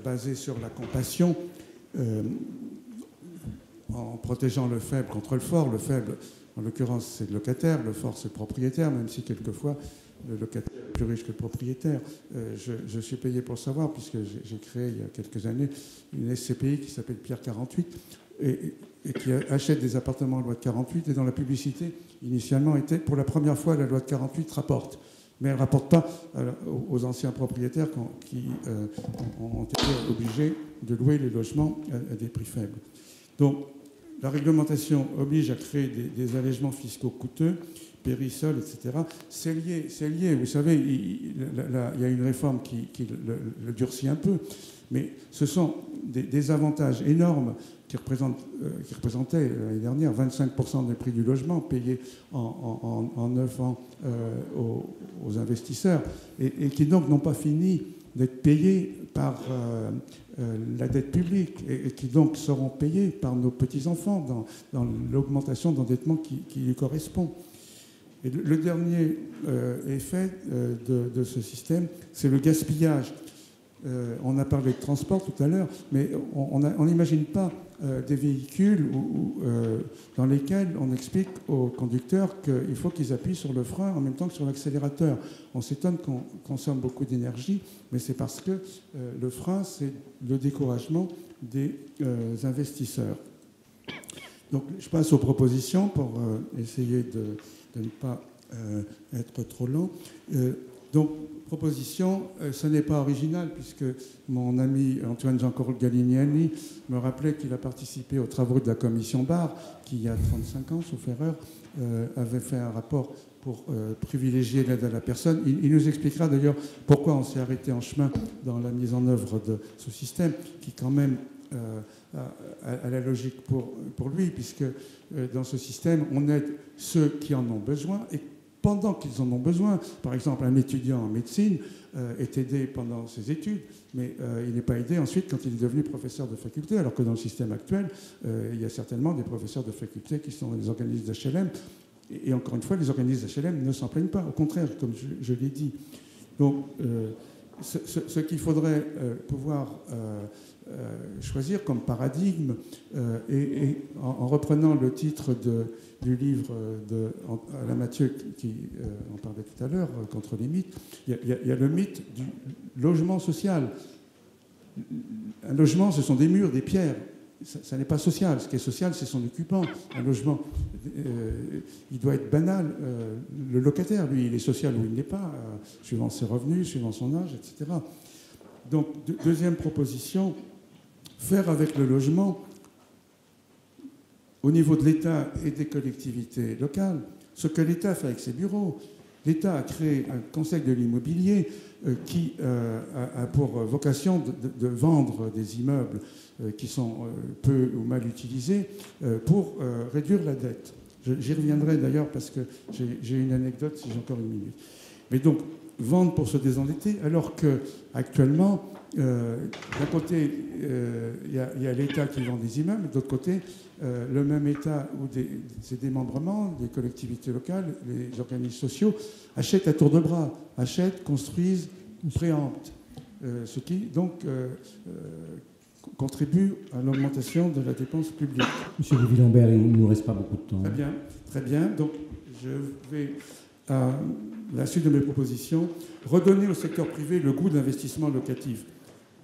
basée sur la compassion, en protégeant le faible contre le fort. Le faible, en l'occurrence, c'est le locataire, le fort, c'est le propriétaire, même si quelquefois le locataire est plus riche que le propriétaire. Je suis payé pour le savoir, puisque j'ai créé il y a quelques années une SCPI qui s'appelle Pierre 48, et qui achète des appartements en loi de 48, et dans la publicité, initialement, était pour la première fois, la loi de 48 rapporte. Mais elle ne rapporte pas aux anciens propriétaires qui ont été obligés de louer les logements à des prix faibles. Donc, la réglementation oblige à créer des allègements fiscaux coûteux, périsol, etc. C'est lié. Vous savez, il y a une réforme qui le durcit un peu, mais ce sont des avantages énormes qui représentaient l'année dernière 25% des prix du logement payés en 9 ans aux investisseurs, et qui donc n'ont pas fini d'être payés par la dette publique, et qui donc seront payés par nos petits-enfants dans l'augmentation d'endettement qui lui correspond. Et le dernier effet de ce système, c'est le gaspillage. On a parlé de transport tout à l'heure, mais on n'imagine pas des véhicules dans lesquels on explique aux conducteurs qu'il faut qu'ils appuient sur le frein en même temps que sur l'accélérateur. On s'étonne qu'on consomme beaucoup d'énergie, mais c'est parce que le frein, c'est le découragement des investisseurs. Donc je passe aux propositions pour essayer de ne pas être trop long. Donc, proposition, ce n'est pas original, puisque mon ami Antoine Jean-Claude Galignani me rappelait qu'il a participé aux travaux de la commission Barre, qui, il y a 35 ans, sauf erreur, avait fait un rapport pour privilégier l'aide à la personne. Il nous expliquera d'ailleurs pourquoi on s'est arrêté en chemin dans la mise en œuvre de ce système, qui quand même a la logique pour lui, puisque dans ce système, on aide ceux qui en ont besoin, et pendant qu'ils en ont besoin. Par exemple, un étudiant en médecine est aidé pendant ses études, mais il n'est pas aidé ensuite quand il est devenu professeur de faculté, alors que dans le système actuel, il y a certainement des professeurs de faculté qui sont dans les organismes d'HLM, et encore une fois, les organismes d'HLM ne s'en plaignent pas, au contraire, comme je l'ai dit. Donc, ce qu'il faudrait pouvoir choisir comme paradigme, et en reprenant le titre du livre d'Alain Mathieu qui en parlait tout à l'heure, Contre les mythes, il y a le mythe du logement social. Un logement, ce sont des murs, des pierres. Ça n'est pas social. Ce qui est social, c'est son occupant. Un logement, il doit être banal. Le locataire, lui, il est social ou il ne l'est pas, suivant ses revenus, suivant son âge, etc. Donc, deuxième proposition, faire avec le logement, au niveau de l'État et des collectivités locales, ce que l'État fait avec ses bureaux. L'État a créé un conseil de l'immobilier qui a pour vocation de vendre des immeubles qui sont peu ou mal utilisés pour réduire la dette. J'y reviendrai d'ailleurs parce que j'ai une anecdote si j'ai encore une minute. Mais donc, vendre pour se désendetter, alors qu'actuellement, d'un côté, il y a l'État qui vend des immeubles, et de l'autre côté, le même État ou ses démembrements, les collectivités locales, les organismes sociaux, achètent à tour de bras, achètent, construisent, préemptent. Ce qui, donc, contribue à l'augmentation de la dépense publique. Monsieur de Villambert, il ne nous reste pas beaucoup de temps. Très bien. Donc, je vais, à la suite de mes propositions, redonner au secteur privé le goût de l'investissement locatif,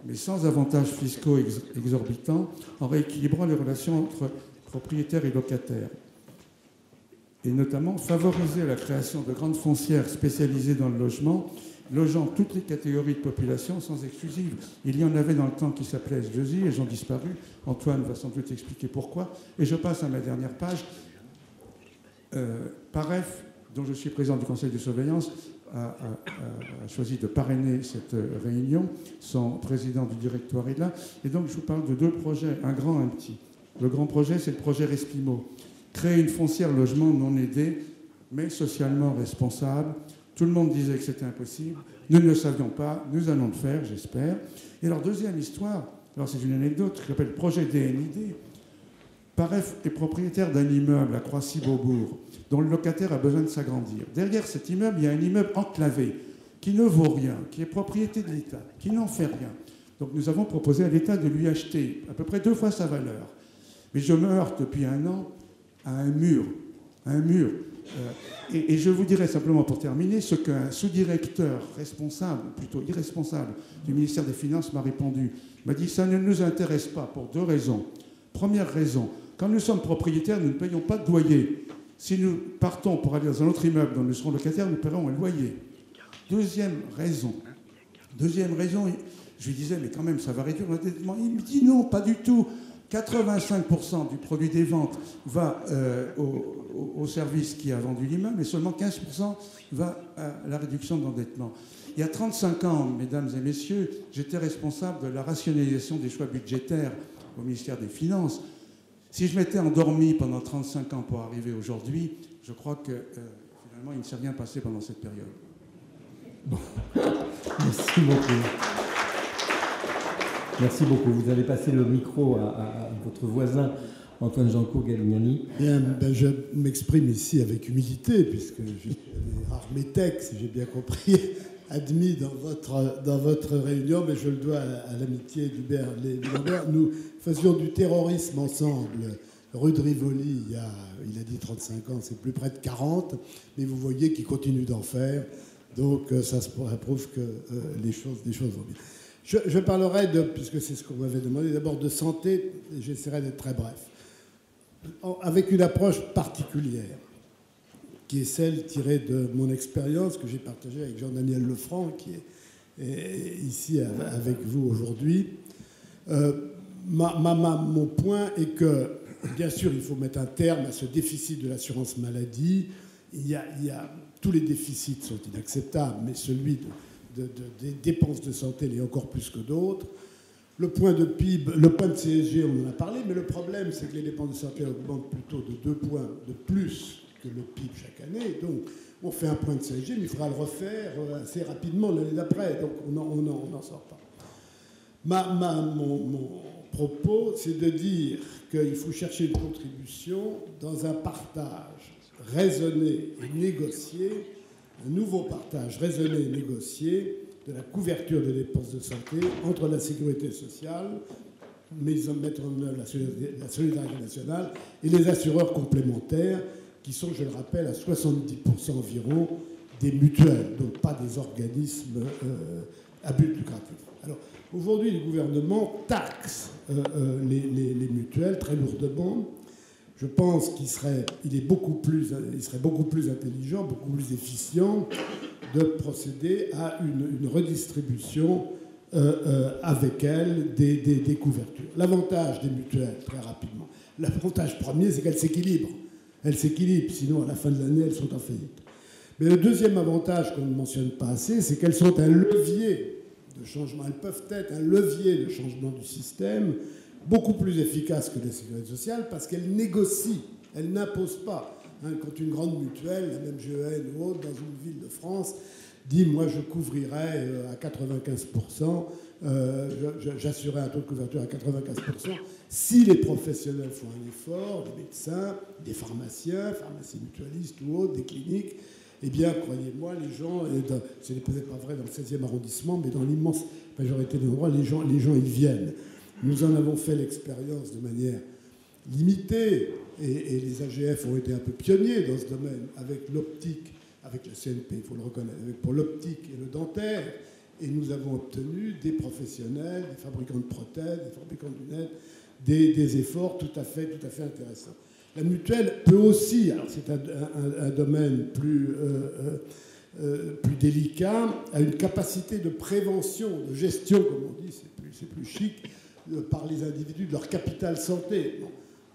mais sans avantages fiscaux exorbitants, en rééquilibrant les relations entre propriétaires et locataires. Et notamment favoriser la création de grandes foncières spécialisées dans le logement, logeant toutes les catégories de population sans exclusive. Il y en avait dans le temps qui s'appelait SGI, elles ont disparu. Antoine va sans doute expliquer pourquoi. Et je passe à ma dernière page. PAREF, dont je suis président du conseil de surveillance, a choisi de parrainer cette réunion. Son président du directoire est là. Et donc, je vous parle de deux projets, un grand et un petit. Le grand projet, c'est le projet Respimo. Créer une foncière logement non aidée, mais socialement responsable. Tout le monde disait que c'était impossible. Nous ne le savions pas. Nous allons le faire, j'espère. Et alors, deuxième histoire, alors c'est une anecdote qui s'appelle projet DNID. PAREF est propriétaire d'un immeuble à Croissy-Beaubourg, dont le locataire a besoin de s'agrandir. Derrière cet immeuble, il y a un immeuble enclavé, qui ne vaut rien, qui est propriété de l'État, qui n'en fait rien. Donc nous avons proposé à l'État de lui acheter à peu près 2 fois sa valeur. Mais je me heurte depuis un an à un mur. un mur. Et je vous dirais simplement pour terminer ce qu'un sous-directeur responsable, plutôt irresponsable, du ministère des Finances m'a répondu. Il m'a dit, ça ne nous intéresse pas pour 2 raisons. Première raison, quand nous sommes propriétaires, nous ne payons pas de loyer. Si nous partons pour aller dans un autre immeuble dont nous serons locataires, nous paierons un loyer. Deuxième raison, je lui disais, mais quand même, ça va réduire l'endettement. Il me dit, non, pas du tout. 85% du produit des ventes va au service qui a vendu l'immeuble et seulement 15% va à la réduction de l'endettement. Il y a 35 ans, mesdames et messieurs, j'étais responsable de la rationalisation des choix budgétaires au ministère des Finances. Si je m'étais endormi pendant 35 ans pour arriver aujourd'hui, je crois que finalement, il ne s'est rien passé pendant cette période. Bon. Merci beaucoup. Merci beaucoup. Vous avez passé le micro à votre voisin, Antoine Janco Galignani. Bien, je m'exprime ici avec humilité, puisque je suis un rare métèque, si j'ai bien compris, admis dans votre réunion, mais je le dois à l'amitié d'Hubert Lambert. Nous faisions du terrorisme ensemble, rue de Rivoli, il a dit 35 ans, c'est plus près de 40, mais vous voyez qu'il continue d'en faire, donc ça prouve que les choses vont bien. Je parlerai puisque c'est ce qu'on m'avait demandé, d'abord de santé, et j'essaierai d'être très bref, avec une approche particulière, qui est celle tirée de mon expérience que j'ai partagée avec Jean-Daniel Lefranc, qui est ici avec vous aujourd'hui. Mon point est que, bien sûr, il faut mettre un terme à ce déficit de l'assurance maladie. Tous les déficits sont inacceptables, mais celui des dépenses de santé l'est encore plus que d'autres. Le point de PIB, le point de CSG, on en a parlé, mais le problème, c'est que les dépenses de santé augmentent plutôt de 2 points de plus que le PIB chaque année. Donc, on fait un point de CSG, mais il faudra le refaire assez rapidement l'année d'après. Donc, on n'en sort pas. Mon propos, c'est de dire qu'il faut chercher une contribution dans un partage raisonné et négocié, un nouveau partage raisonné et négocié de la couverture des dépenses de santé entre la sécurité sociale, mettre en œuvre la solidarité nationale et les assureurs complémentaires qui sont, je le rappelle, à 70% environ des mutuelles, donc pas des organismes à but lucratif. Alors, aujourd'hui, le gouvernement taxe les mutuelles très lourdement. Je pense qu'il serait beaucoup plus intelligent, beaucoup plus efficient de procéder à une redistribution avec elles des couvertures. L'avantage des mutuelles, très rapidement, l'avantage premier, c'est qu'elles s'équilibrent. Elles s'équilibrent, sinon à la fin de l'année, elles sont en faillite. Mais le deuxième avantage qu'on ne mentionne pas assez, c'est qu'elles sont un levier de changement. Elles peuvent être un levier de changement du système beaucoup plus efficace que la sécurité sociale parce qu'elles négocient, elles n'imposent pas. Quand une grande mutuelle, la même GEN ou autre, dans une ville de France, dit « moi je couvrirai à 95%, j'assurerai un taux de couverture à 95%, si les professionnels font un effort, les médecins, des pharmaciens, pharmacies mutualistes ou autres, des cliniques, eh bien, croyez-moi, les gens, ce n'est peut-être pas vrai dans le 16e arrondissement, mais dans l'immense majorité des endroits, les gens y viennent. Nous en avons fait l'expérience de manière limitée, et les AGF ont été un peu pionniers dans ce domaine, avec l'optique, avec la CNP, il faut le reconnaître, pour l'optique et le dentaire, et nous avons obtenu des professionnels, des fabricants de prothèses, des fabricants de lunettes, des efforts tout à fait intéressants. La mutuelle peut aussi, alors c'est un domaine plus délicat, a une capacité de prévention, de gestion, comme on dit, c'est plus chic, par les individus de leur capital santé. Bon.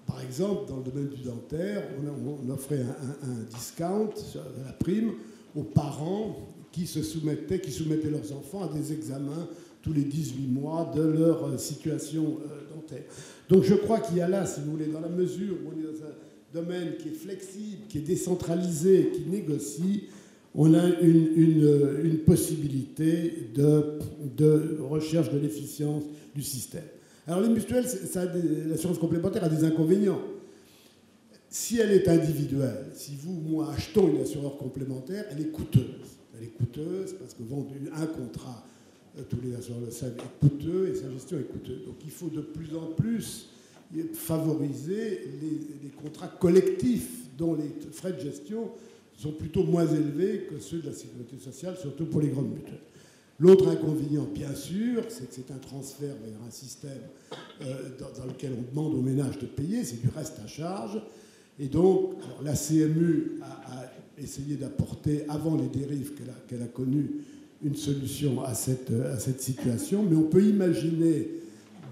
Par exemple, dans le domaine du dentaire, on offrait un discount sur la prime aux parents qui soumettaient leurs enfants à des examens tous les 18 mois de leur situation dentaire. Donc je crois qu'il y a là, si vous voulez, dans la mesure où on est dans un domaine qui est flexible, qui est décentralisé, qui négocie, on a une possibilité de recherche de l'efficience du système. Alors les mutuelles, l'assurance complémentaire a des inconvénients. Si elle est individuelle, si vous ou moi achetons une assureur complémentaire, elle est coûteuse. Elle est coûteuse parce que vendre un contrat, tous les assureurs le savent, est coûteux et sa gestion est coûteuse. Donc il faut de plus en plus favoriser les contrats collectifs dont les frais de gestion sont plutôt moins élevés que ceux de la sécurité sociale, surtout pour les grandes mutuelles. L'autre inconvénient, bien sûr, c'est que c'est un transfert vers un système dans lequel on demande aux ménages de payer, c'est du reste à charge. Et donc, alors, la CMU a essayé d'apporter, avant les dérives qu'elle a connues, une solution à cette situation. Mais on peut imaginer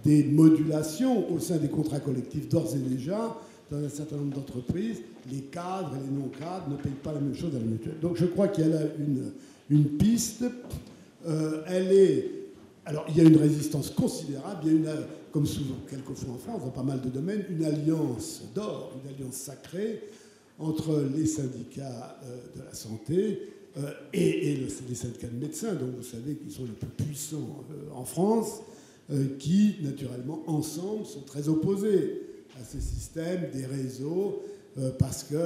des modulations au sein des contrats collectifs d'ores et déjà. Dans un certain nombre d'entreprises, les cadres et les non-cadres ne payent pas la même chose à la mutuelle. Donc je crois qu'il y a là une piste. Alors il y a une résistance considérable. Il y a comme souvent, quelquefois en France, dans pas mal de domaines, une alliance d'or, une alliance sacrée entre les syndicats de la santé et les syndicats de médecins, dont vous savez qu'ils sont les plus puissants en France, qui, naturellement, ensemble, sont très opposés à ces systèmes, des réseaux, parce que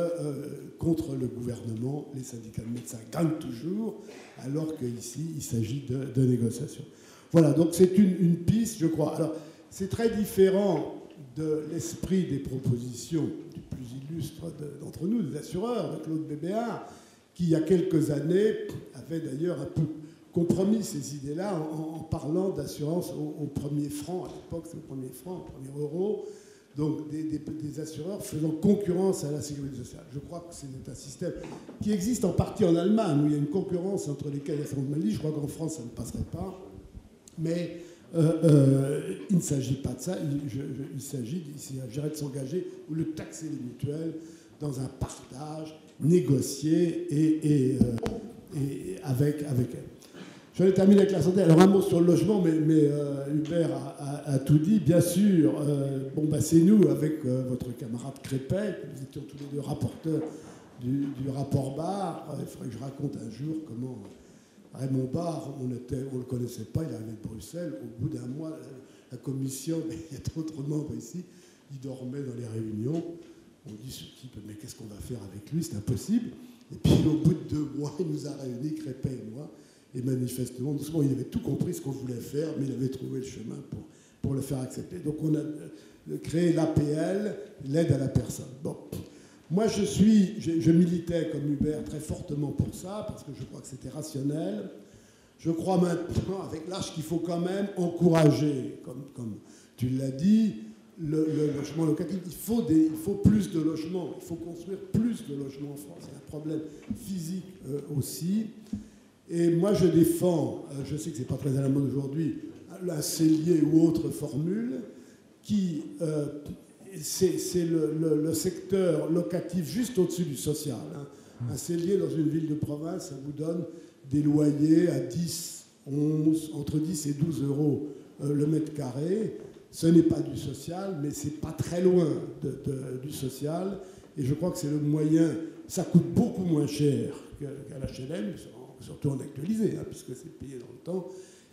contre le gouvernement, les syndicats de médecins gagnent toujours, alors qu'ici, il s'agit de négociations. Voilà, donc c'est une piste, je crois. Alors, c'est très différent de l'esprit des propositions du plus illustre d'entre nous, des assureurs, de Claude Bébéard, qui, il y a quelques années, avait d'ailleurs un peu compromis ces idées-là en parlant d'assurance au premier franc. À l'époque, c'est au premier franc, au premier euro. Donc des assureurs faisant concurrence à la sécurité sociale. Je crois que c'est un système qui existe en partie en Allemagne, où il y a une concurrence entre les caisses d'assurance maladie. Je crois qu'en France, ça ne passerait pas. Mais il ne s'agit pas de ça. Il s'agirait de s'engager ou de taxer les mutuelles dans un partage négocié et avec elles. Je vais terminer avec la santé. Alors un mot sur le logement, mais Hubert a tout dit. Bien sûr, c'est nous, avec votre camarade Crépet, nous étions tous les deux rapporteurs du rapport Barre. Il faudrait que je raconte un jour comment Raymond Barre, on ne le connaissait pas, il arrivait de Bruxelles. Au bout d'un mois, la commission, il y a d'autres membres ici, il dormait dans les réunions. On dit ce type, mais qu'est-ce qu'on va faire avec lui? C'est impossible. Et puis au bout de 2 mois, il nous a réunis, Crépet et moi. Et manifestement, doucement, il avait tout compris ce qu'on voulait faire, mais il avait trouvé le chemin pour le faire accepter. Donc on a créé l'APL, l'aide à la personne. Bon. Moi, je militais comme Hubert très fortement pour ça, parce que je crois que c'était rationnel. Je crois maintenant, avec l'âge, qu'il faut quand même encourager, comme tu l'as dit, le logement locatif. Il faut plus de logements, il faut construire plus de logements en France. C'est un problème physique aussi. Et moi, je défends, je sais que ce n'est pas très à la mode aujourd'hui, un cellier ou autre formule, qui, c'est le secteur locatif juste au-dessus du social. Hein. Un cellier dans une ville de province, ça vous donne des loyers à 10, 11, entre 10 et 12 euros le mètre carré. Ce n'est pas du social, mais c'est pas très loin du social. Et je crois que c'est le moyen, ça coûte beaucoup moins cher qu'à l'HLM, surtout en actualisé, hein, puisque c'est payé dans le temps.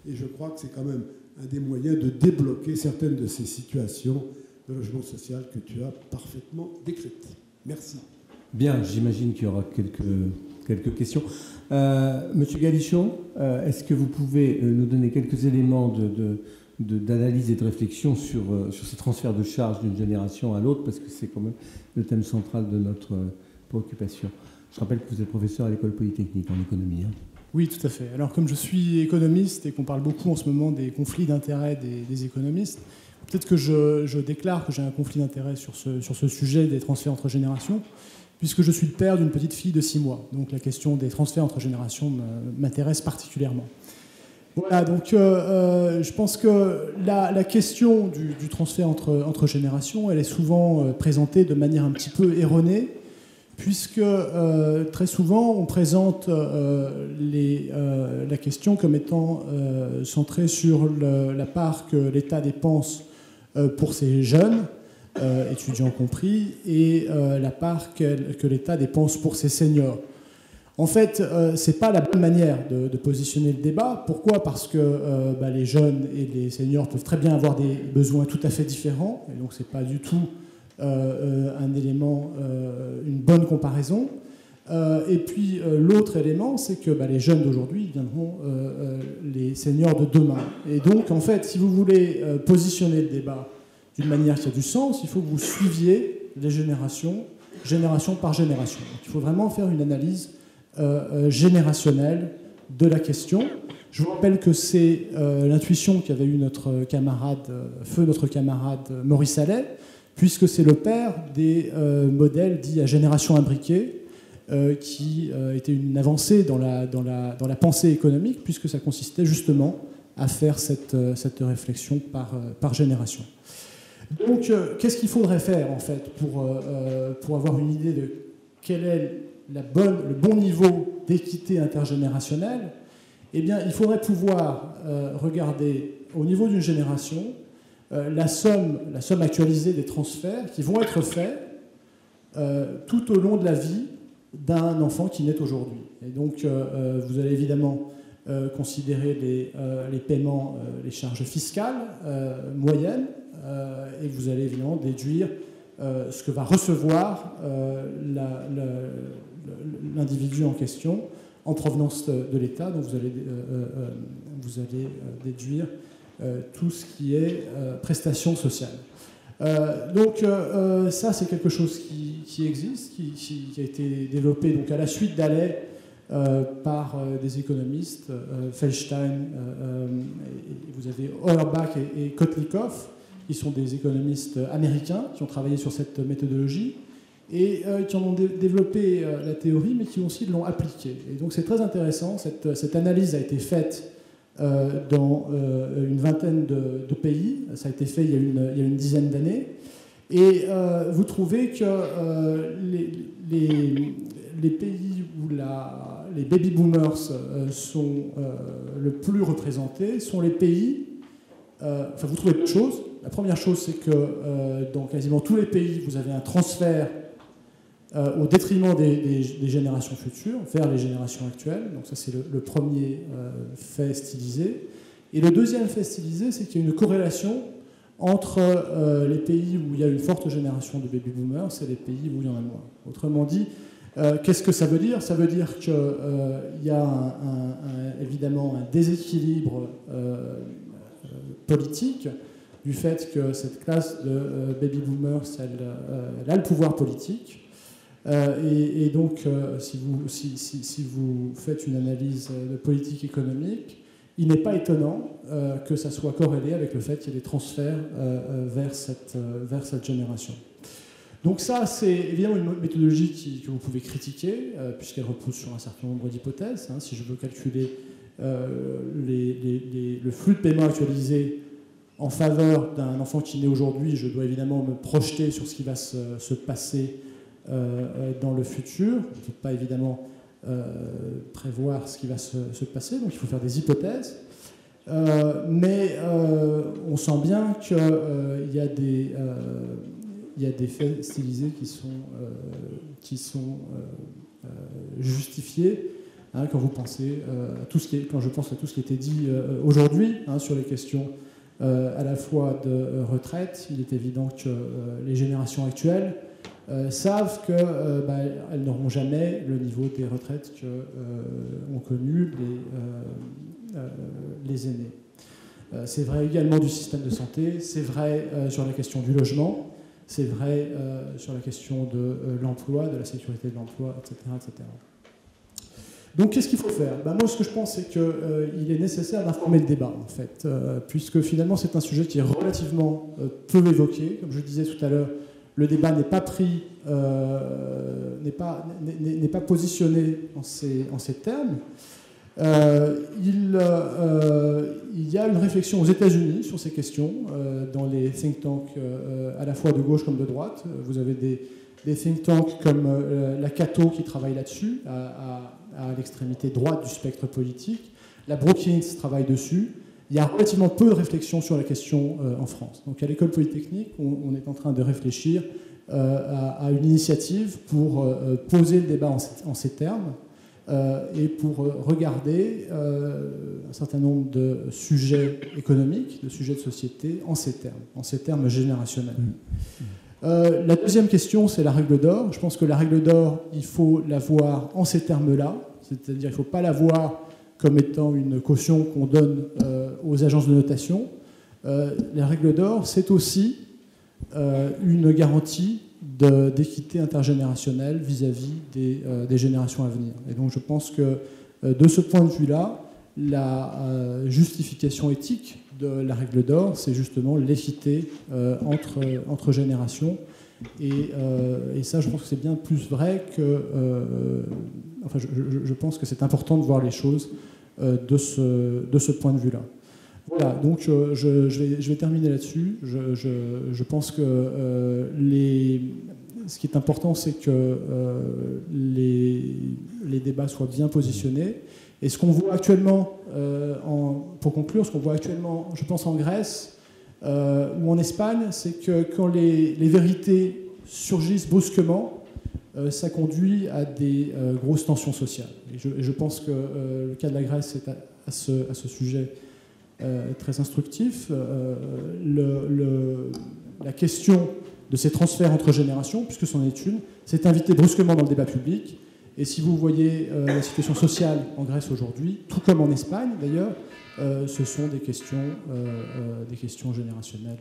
Et je crois que c'est quand même un des moyens de débloquer certaines de ces situations de logement social que tu as parfaitement décrites. Merci. Bien, j'imagine qu'il y aura quelques questions. Monsieur Galichon, est-ce que vous pouvez nous donner quelques éléments d'analyse et de réflexion sur ces transferts de charges d'une génération à l'autre, parce que c'est quand même le thème central de notre préoccupation. Je rappelle que vous êtes professeur à l'École Polytechnique en économie. Hein. Oui, tout à fait. Alors, comme je suis économiste et qu'on parle beaucoup en ce moment des conflits d'intérêts des économistes, peut-être que je déclare que j'ai un conflit d'intérêts sur ce sujet des transferts entre générations, puisque je suis le père d'une petite fille de 6 mois. Donc la question des transferts entre générations m'intéresse particulièrement. Voilà, donc je pense que la question du transfert entre générations, elle est souvent présentée de manière un petit peu erronée, puisque très souvent on présente la question comme étant centrée sur la part que l'État dépense pour ses jeunes, étudiants compris, et la part que l'État dépense pour ses seniors. En fait, ce n'est pas la bonne manière de positionner le débat. Pourquoi ? Parce que les jeunes et les seniors peuvent très bien avoir des besoins tout à fait différents, et donc ce n'est pas du tout un élément, une bonne comparaison. Et puis l'autre élément, c'est que les jeunes d'aujourd'hui deviendront les seniors de demain. Et donc, en fait, si vous voulez positionner le débat d'une manière qui a du sens, il faut que vous suiviez les générations génération par génération. Donc, il faut vraiment faire une analyse générationnelle de la question. Je vous rappelle que c'est l'intuition qu'avait eu notre camarade Maurice Allais, puisque c'est le père des modèles dits à génération imbriquée, qui était une avancée dans la pensée économique, puisque ça consistait justement à faire cette réflexion par génération. Donc, qu'est-ce qu'il faudrait faire, en fait, pour avoir une idée de quel est le bon niveau d'équité intergénérationnelle? Eh bien, il faudrait pouvoir regarder au niveau d'une génération la somme actualisée des transferts qui vont être faits tout au long de la vie d'un enfant qui naît aujourd'hui. Et donc, vous allez évidemment considérer les paiements, les charges fiscales moyennes, et vous allez évidemment déduire ce que va recevoir l'individu en question en provenance de l'État. Donc, vous allez déduire tout ce qui est prestations sociales. Donc ça, c'est quelque chose qui existe, qui a été développé donc, à la suite d'Allais par des économistes, Feldstein, vous avez Auerbach et Kotlikov, qui sont des économistes américains qui ont travaillé sur cette méthodologie et qui en ont développé la théorie, mais qui aussi l'ont appliquée. Et donc c'est très intéressant, cette analyse a été faite dans une vingtaine de pays. Ça a été fait il y a une dizaine d'années. Et vous trouvez que les pays où les baby boomers sont le plus représentés sont les pays... Enfin, vous trouvez deux choses. La première chose, c'est que dans quasiment tous les pays, vous avez un transfert au détriment des générations futures, vers les générations actuelles. Donc ça, c'est le premier fait stylisé. Et le deuxième fait stylisé, c'est qu'il y a une corrélation entre les pays où il y a une forte génération de baby-boomers et les pays où il y en a moins. Autrement dit, qu'est-ce que ça veut dire? Ça veut dire qu'il y a évidemment un déséquilibre politique du fait que cette classe de baby-boomers, elle a le pouvoir politique. Et donc, si vous faites une analyse de politique économique, il n'est pas étonnant que ça soit corrélé avec le fait qu'il y ait des transferts vers cette génération. Donc ça, c'est évidemment une méthodologie que vous pouvez critiquer, puisqu'elle repose sur un certain nombre d'hypothèses. Si je veux calculer le flux de paiement actualisé en faveur d'un enfant qui naît aujourd'hui, je dois évidemment me projeter sur ce qui va se passer dans le futur. On ne peut pas évidemment prévoir ce qui va se passer, donc il faut faire des hypothèses. Mais on sent bien qu'il y a des faits stylisés qui sont justifiés quand vous pensez quand je pense à tout ce qui a été dit aujourd'hui sur les questions à la fois de retraite. Il est évident que les générations actuelles savent qu'elles n'auront jamais le niveau des retraites qu'ont connu les aînés. C'est vrai également du système de santé, c'est vrai sur la question du logement, c'est vrai sur la question de l'emploi, de la sécurité de l'emploi, etc., etc. Donc qu'est-ce qu'il faut faire? Moi, ce que je pense, c'est qu'il est nécessaire d'informer le débat, en fait, puisque finalement, c'est un sujet qui est relativement peu évoqué. Comme je disais tout à l'heure, le débat n'est pas pris, n'est pas positionné en ces termes. Il y a une réflexion aux États-Unis sur ces questions, dans les think tanks à la fois de gauche comme de droite. Vous avez des think tanks comme la Cato qui travaille là-dessus, à l'extrémité droite du spectre politique. La Brookings travaille dessus. Il y a relativement peu de réflexion sur la question en France. Donc à l'école polytechnique, on est en train de réfléchir à une initiative pour poser le débat en ces termes et pour regarder un certain nombre de sujets économiques, de sujets de société en ces termes générationnels. La deuxième question, c'est la règle d'or. Je pense que la règle d'or, il faut la voir en ces termes-là, c'est-à-dire qu'il ne faut pas la voir comme étant une caution qu'on donne aux agences de notation. La règle d'or, c'est aussi une garantie d'équité intergénérationnelle vis-à-vis des générations à venir. Et donc je pense que de ce point de vue-là, la justification éthique de la règle d'or, c'est justement l'équité entre générations. Et ça, je pense que c'est bien plus vrai que... enfin, je pense que c'est important de voir les choses de ce point de vue-là. Voilà, donc je vais terminer là-dessus. Je pense que ce qui est important, c'est que les débats soient bien positionnés. Et ce qu'on voit actuellement, pour conclure, ce qu'on voit actuellement, je pense en Grèce ou en Espagne, c'est que quand les vérités surgissent brusquement, ça conduit à des grosses tensions sociales. Et je pense que le cas de la Grèce est à ce sujet très instructif. La question de ces transferts entre générations, puisque c'en est une, s'est invitée brusquement dans le débat public. Et si vous voyez la situation sociale en Grèce aujourd'hui, tout comme en Espagne d'ailleurs, ce sont des questions générationnelles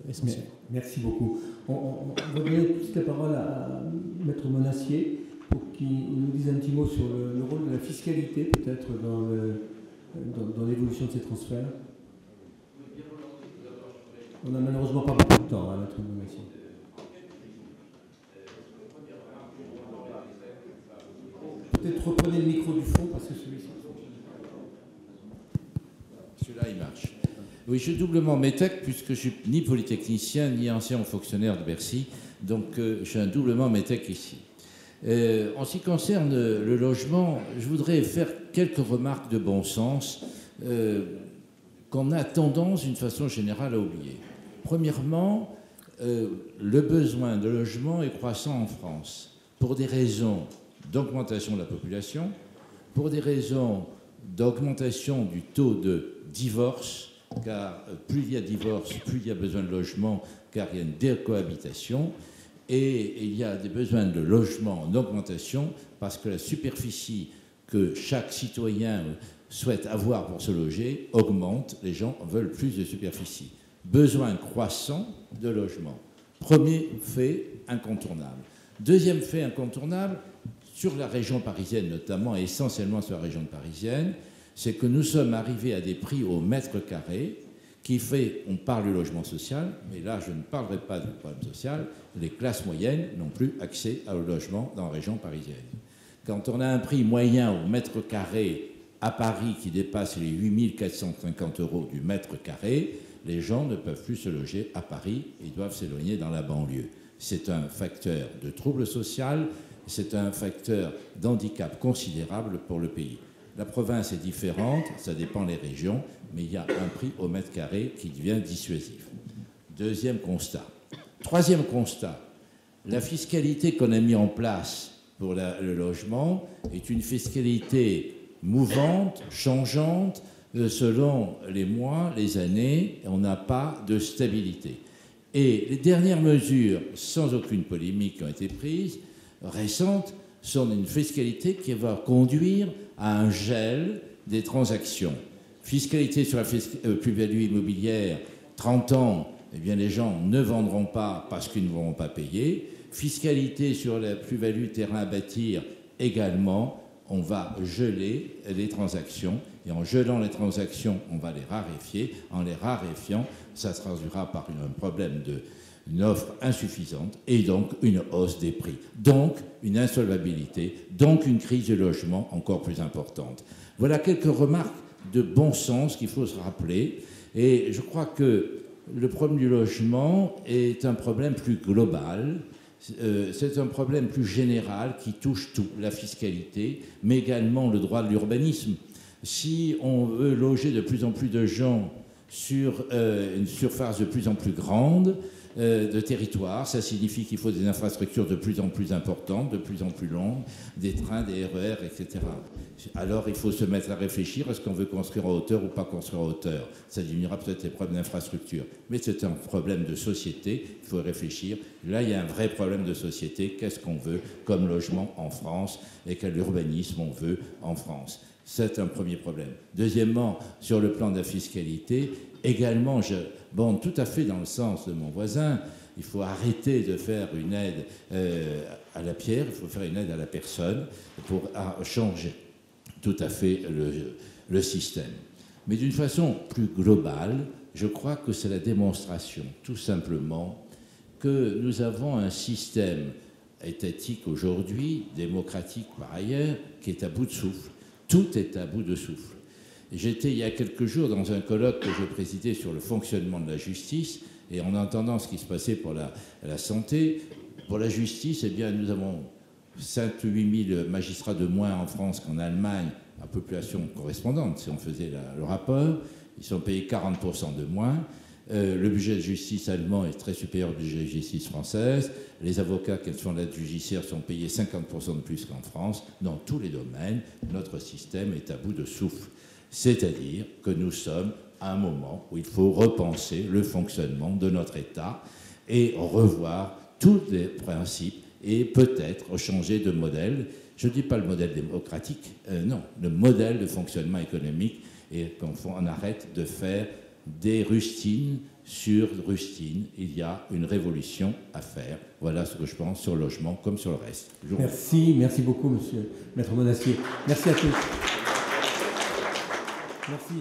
essentielles. Merci beaucoup. On va donner tout de suite la parole à Maître Monassier pour qu'il nous dise un petit mot sur le rôle de la fiscalité, peut-être dans l'évolution de ces transferts. On n'a malheureusement pas beaucoup de temps, Maître Monassier. Peut-être reprenez le micro du fond parce que celui-ci. Celui-là, il marche. Oui, je suis doublement métèque puisque je ne suis ni polytechnicien ni ancien fonctionnaire de Bercy. Donc, je suis un doublement métèque ici. En ce qui concerne le logement, je voudrais faire quelques remarques de bon sens qu'on a tendance, d'une façon générale, à oublier. Premièrement, le besoin de logement est croissant en France pour des raisons d'augmentation de la population, pour des raisons d'augmentation du taux de divorce, car plus il y a divorce, plus il y a besoin de logement, car il y a une décohabitation, et il y a des besoins de logement en augmentation, parce que la superficie que chaque citoyen souhaite avoir pour se loger augmente, les gens veulent plus de superficie. Besoin croissant de logement. Premier fait incontournable. Deuxième fait incontournable, sur la région parisienne notamment, et essentiellement sur la région parisienne, c'est que nous sommes arrivés à des prix au mètre carré qui fait, on parle du logement social, mais là je ne parlerai pas du problème social, les classes moyennes n'ont plus accès au logement dans la région parisienne. Quand on a un prix moyen au mètre carré à Paris qui dépasse les 8 450 € du mètre carré, les gens ne peuvent plus se loger à Paris, ils doivent s'éloigner dans la banlieue. C'est un facteur de trouble social, c'est un facteur d'handicap considérable pour le pays. La province est différente, ça dépend des régions, mais il y a un prix au mètre carré qui devient dissuasif. Deuxième constat. Troisième constat, la fiscalité qu'on a mis en place pour le logement est une fiscalité mouvante, changeante, selon les mois, les années, on n'a pas de stabilité. Et les dernières mesures, sans aucune polémique, qui ont été prises, récentes, sont une fiscalité qui va conduire à un gel des transactions. Fiscalité sur la plus-value immobilière, 30 ans, eh bien les gens ne vendront pas parce qu'ils ne vont pas payer. Fiscalité sur la plus-value terrain à bâtir, également, on va geler les transactions. Et en gelant les transactions, on va les raréfier. En les raréfiant, ça se traduira par un problème une offre insuffisante et donc une hausse des prix. Donc une insolvabilité, donc une crise de logement encore plus importante. Voilà quelques remarques de bon sens qu'il faut se rappeler. Et je crois que le problème du logement est un problème plus global. C'est un problème plus général qui touche tout, la fiscalité, mais également le droit de l'urbanisme. Si on veut loger de plus en plus de gens sur une surface de plus en plus grande de territoire, ça signifie qu'il faut des infrastructures de plus en plus importantes, de plus en plus longues, des trains, des RER, etc. Alors il faut se mettre à réfléchir, est-ce qu'on veut construire en hauteur ou pas construire en hauteur? Ça diminuera peut-être les problèmes d'infrastructure, mais c'est un problème de société, il faut réfléchir. Là, il y a un vrai problème de société, qu'est-ce qu'on veut comme logement en France et quel urbanisme on veut en France? C'est un premier problème. Deuxièmement, sur le plan de la fiscalité, également, je bande tout à fait dans le sens de mon voisin, Il faut arrêter de faire une aide à la pierre, il faut faire une aide à la personne pour changer tout à fait le système. Mais d'une façon plus globale, je crois que c'est la démonstration, tout simplement, que nous avons un système étatique aujourd'hui, démocratique par ailleurs, qui est à bout de souffle. Tout est à bout de souffle. J'étais il y a quelques jours dans un colloque que je présidais sur le fonctionnement de la justice, et en entendant ce qui se passait pour la santé, pour la justice, eh bien, nous avons 7 ou 8 000 magistrats de moins en France qu'en Allemagne, à population correspondante, si on faisait le rapport. Ils sont payés 40% de moins. Le budget de justice allemand est très supérieur au budget de justice française. Les avocats qui font l'aide judiciaire sont payés 50% de plus qu'en France. Dans tous les domaines, notre système est à bout de souffle. C'est-à-dire que nous sommes à un moment où il faut repenser le fonctionnement de notre État et revoir tous les principes et peut-être changer de modèle. Je ne dis pas le modèle démocratique, non, le modèle de fonctionnement économique, et qu'on arrête de faire des rustines sur rustines. Il y a une révolution à faire. Voilà ce que je pense sur le logement comme sur le reste. Merci beaucoup, monsieur Maître Monastier. Merci à tous. Merci.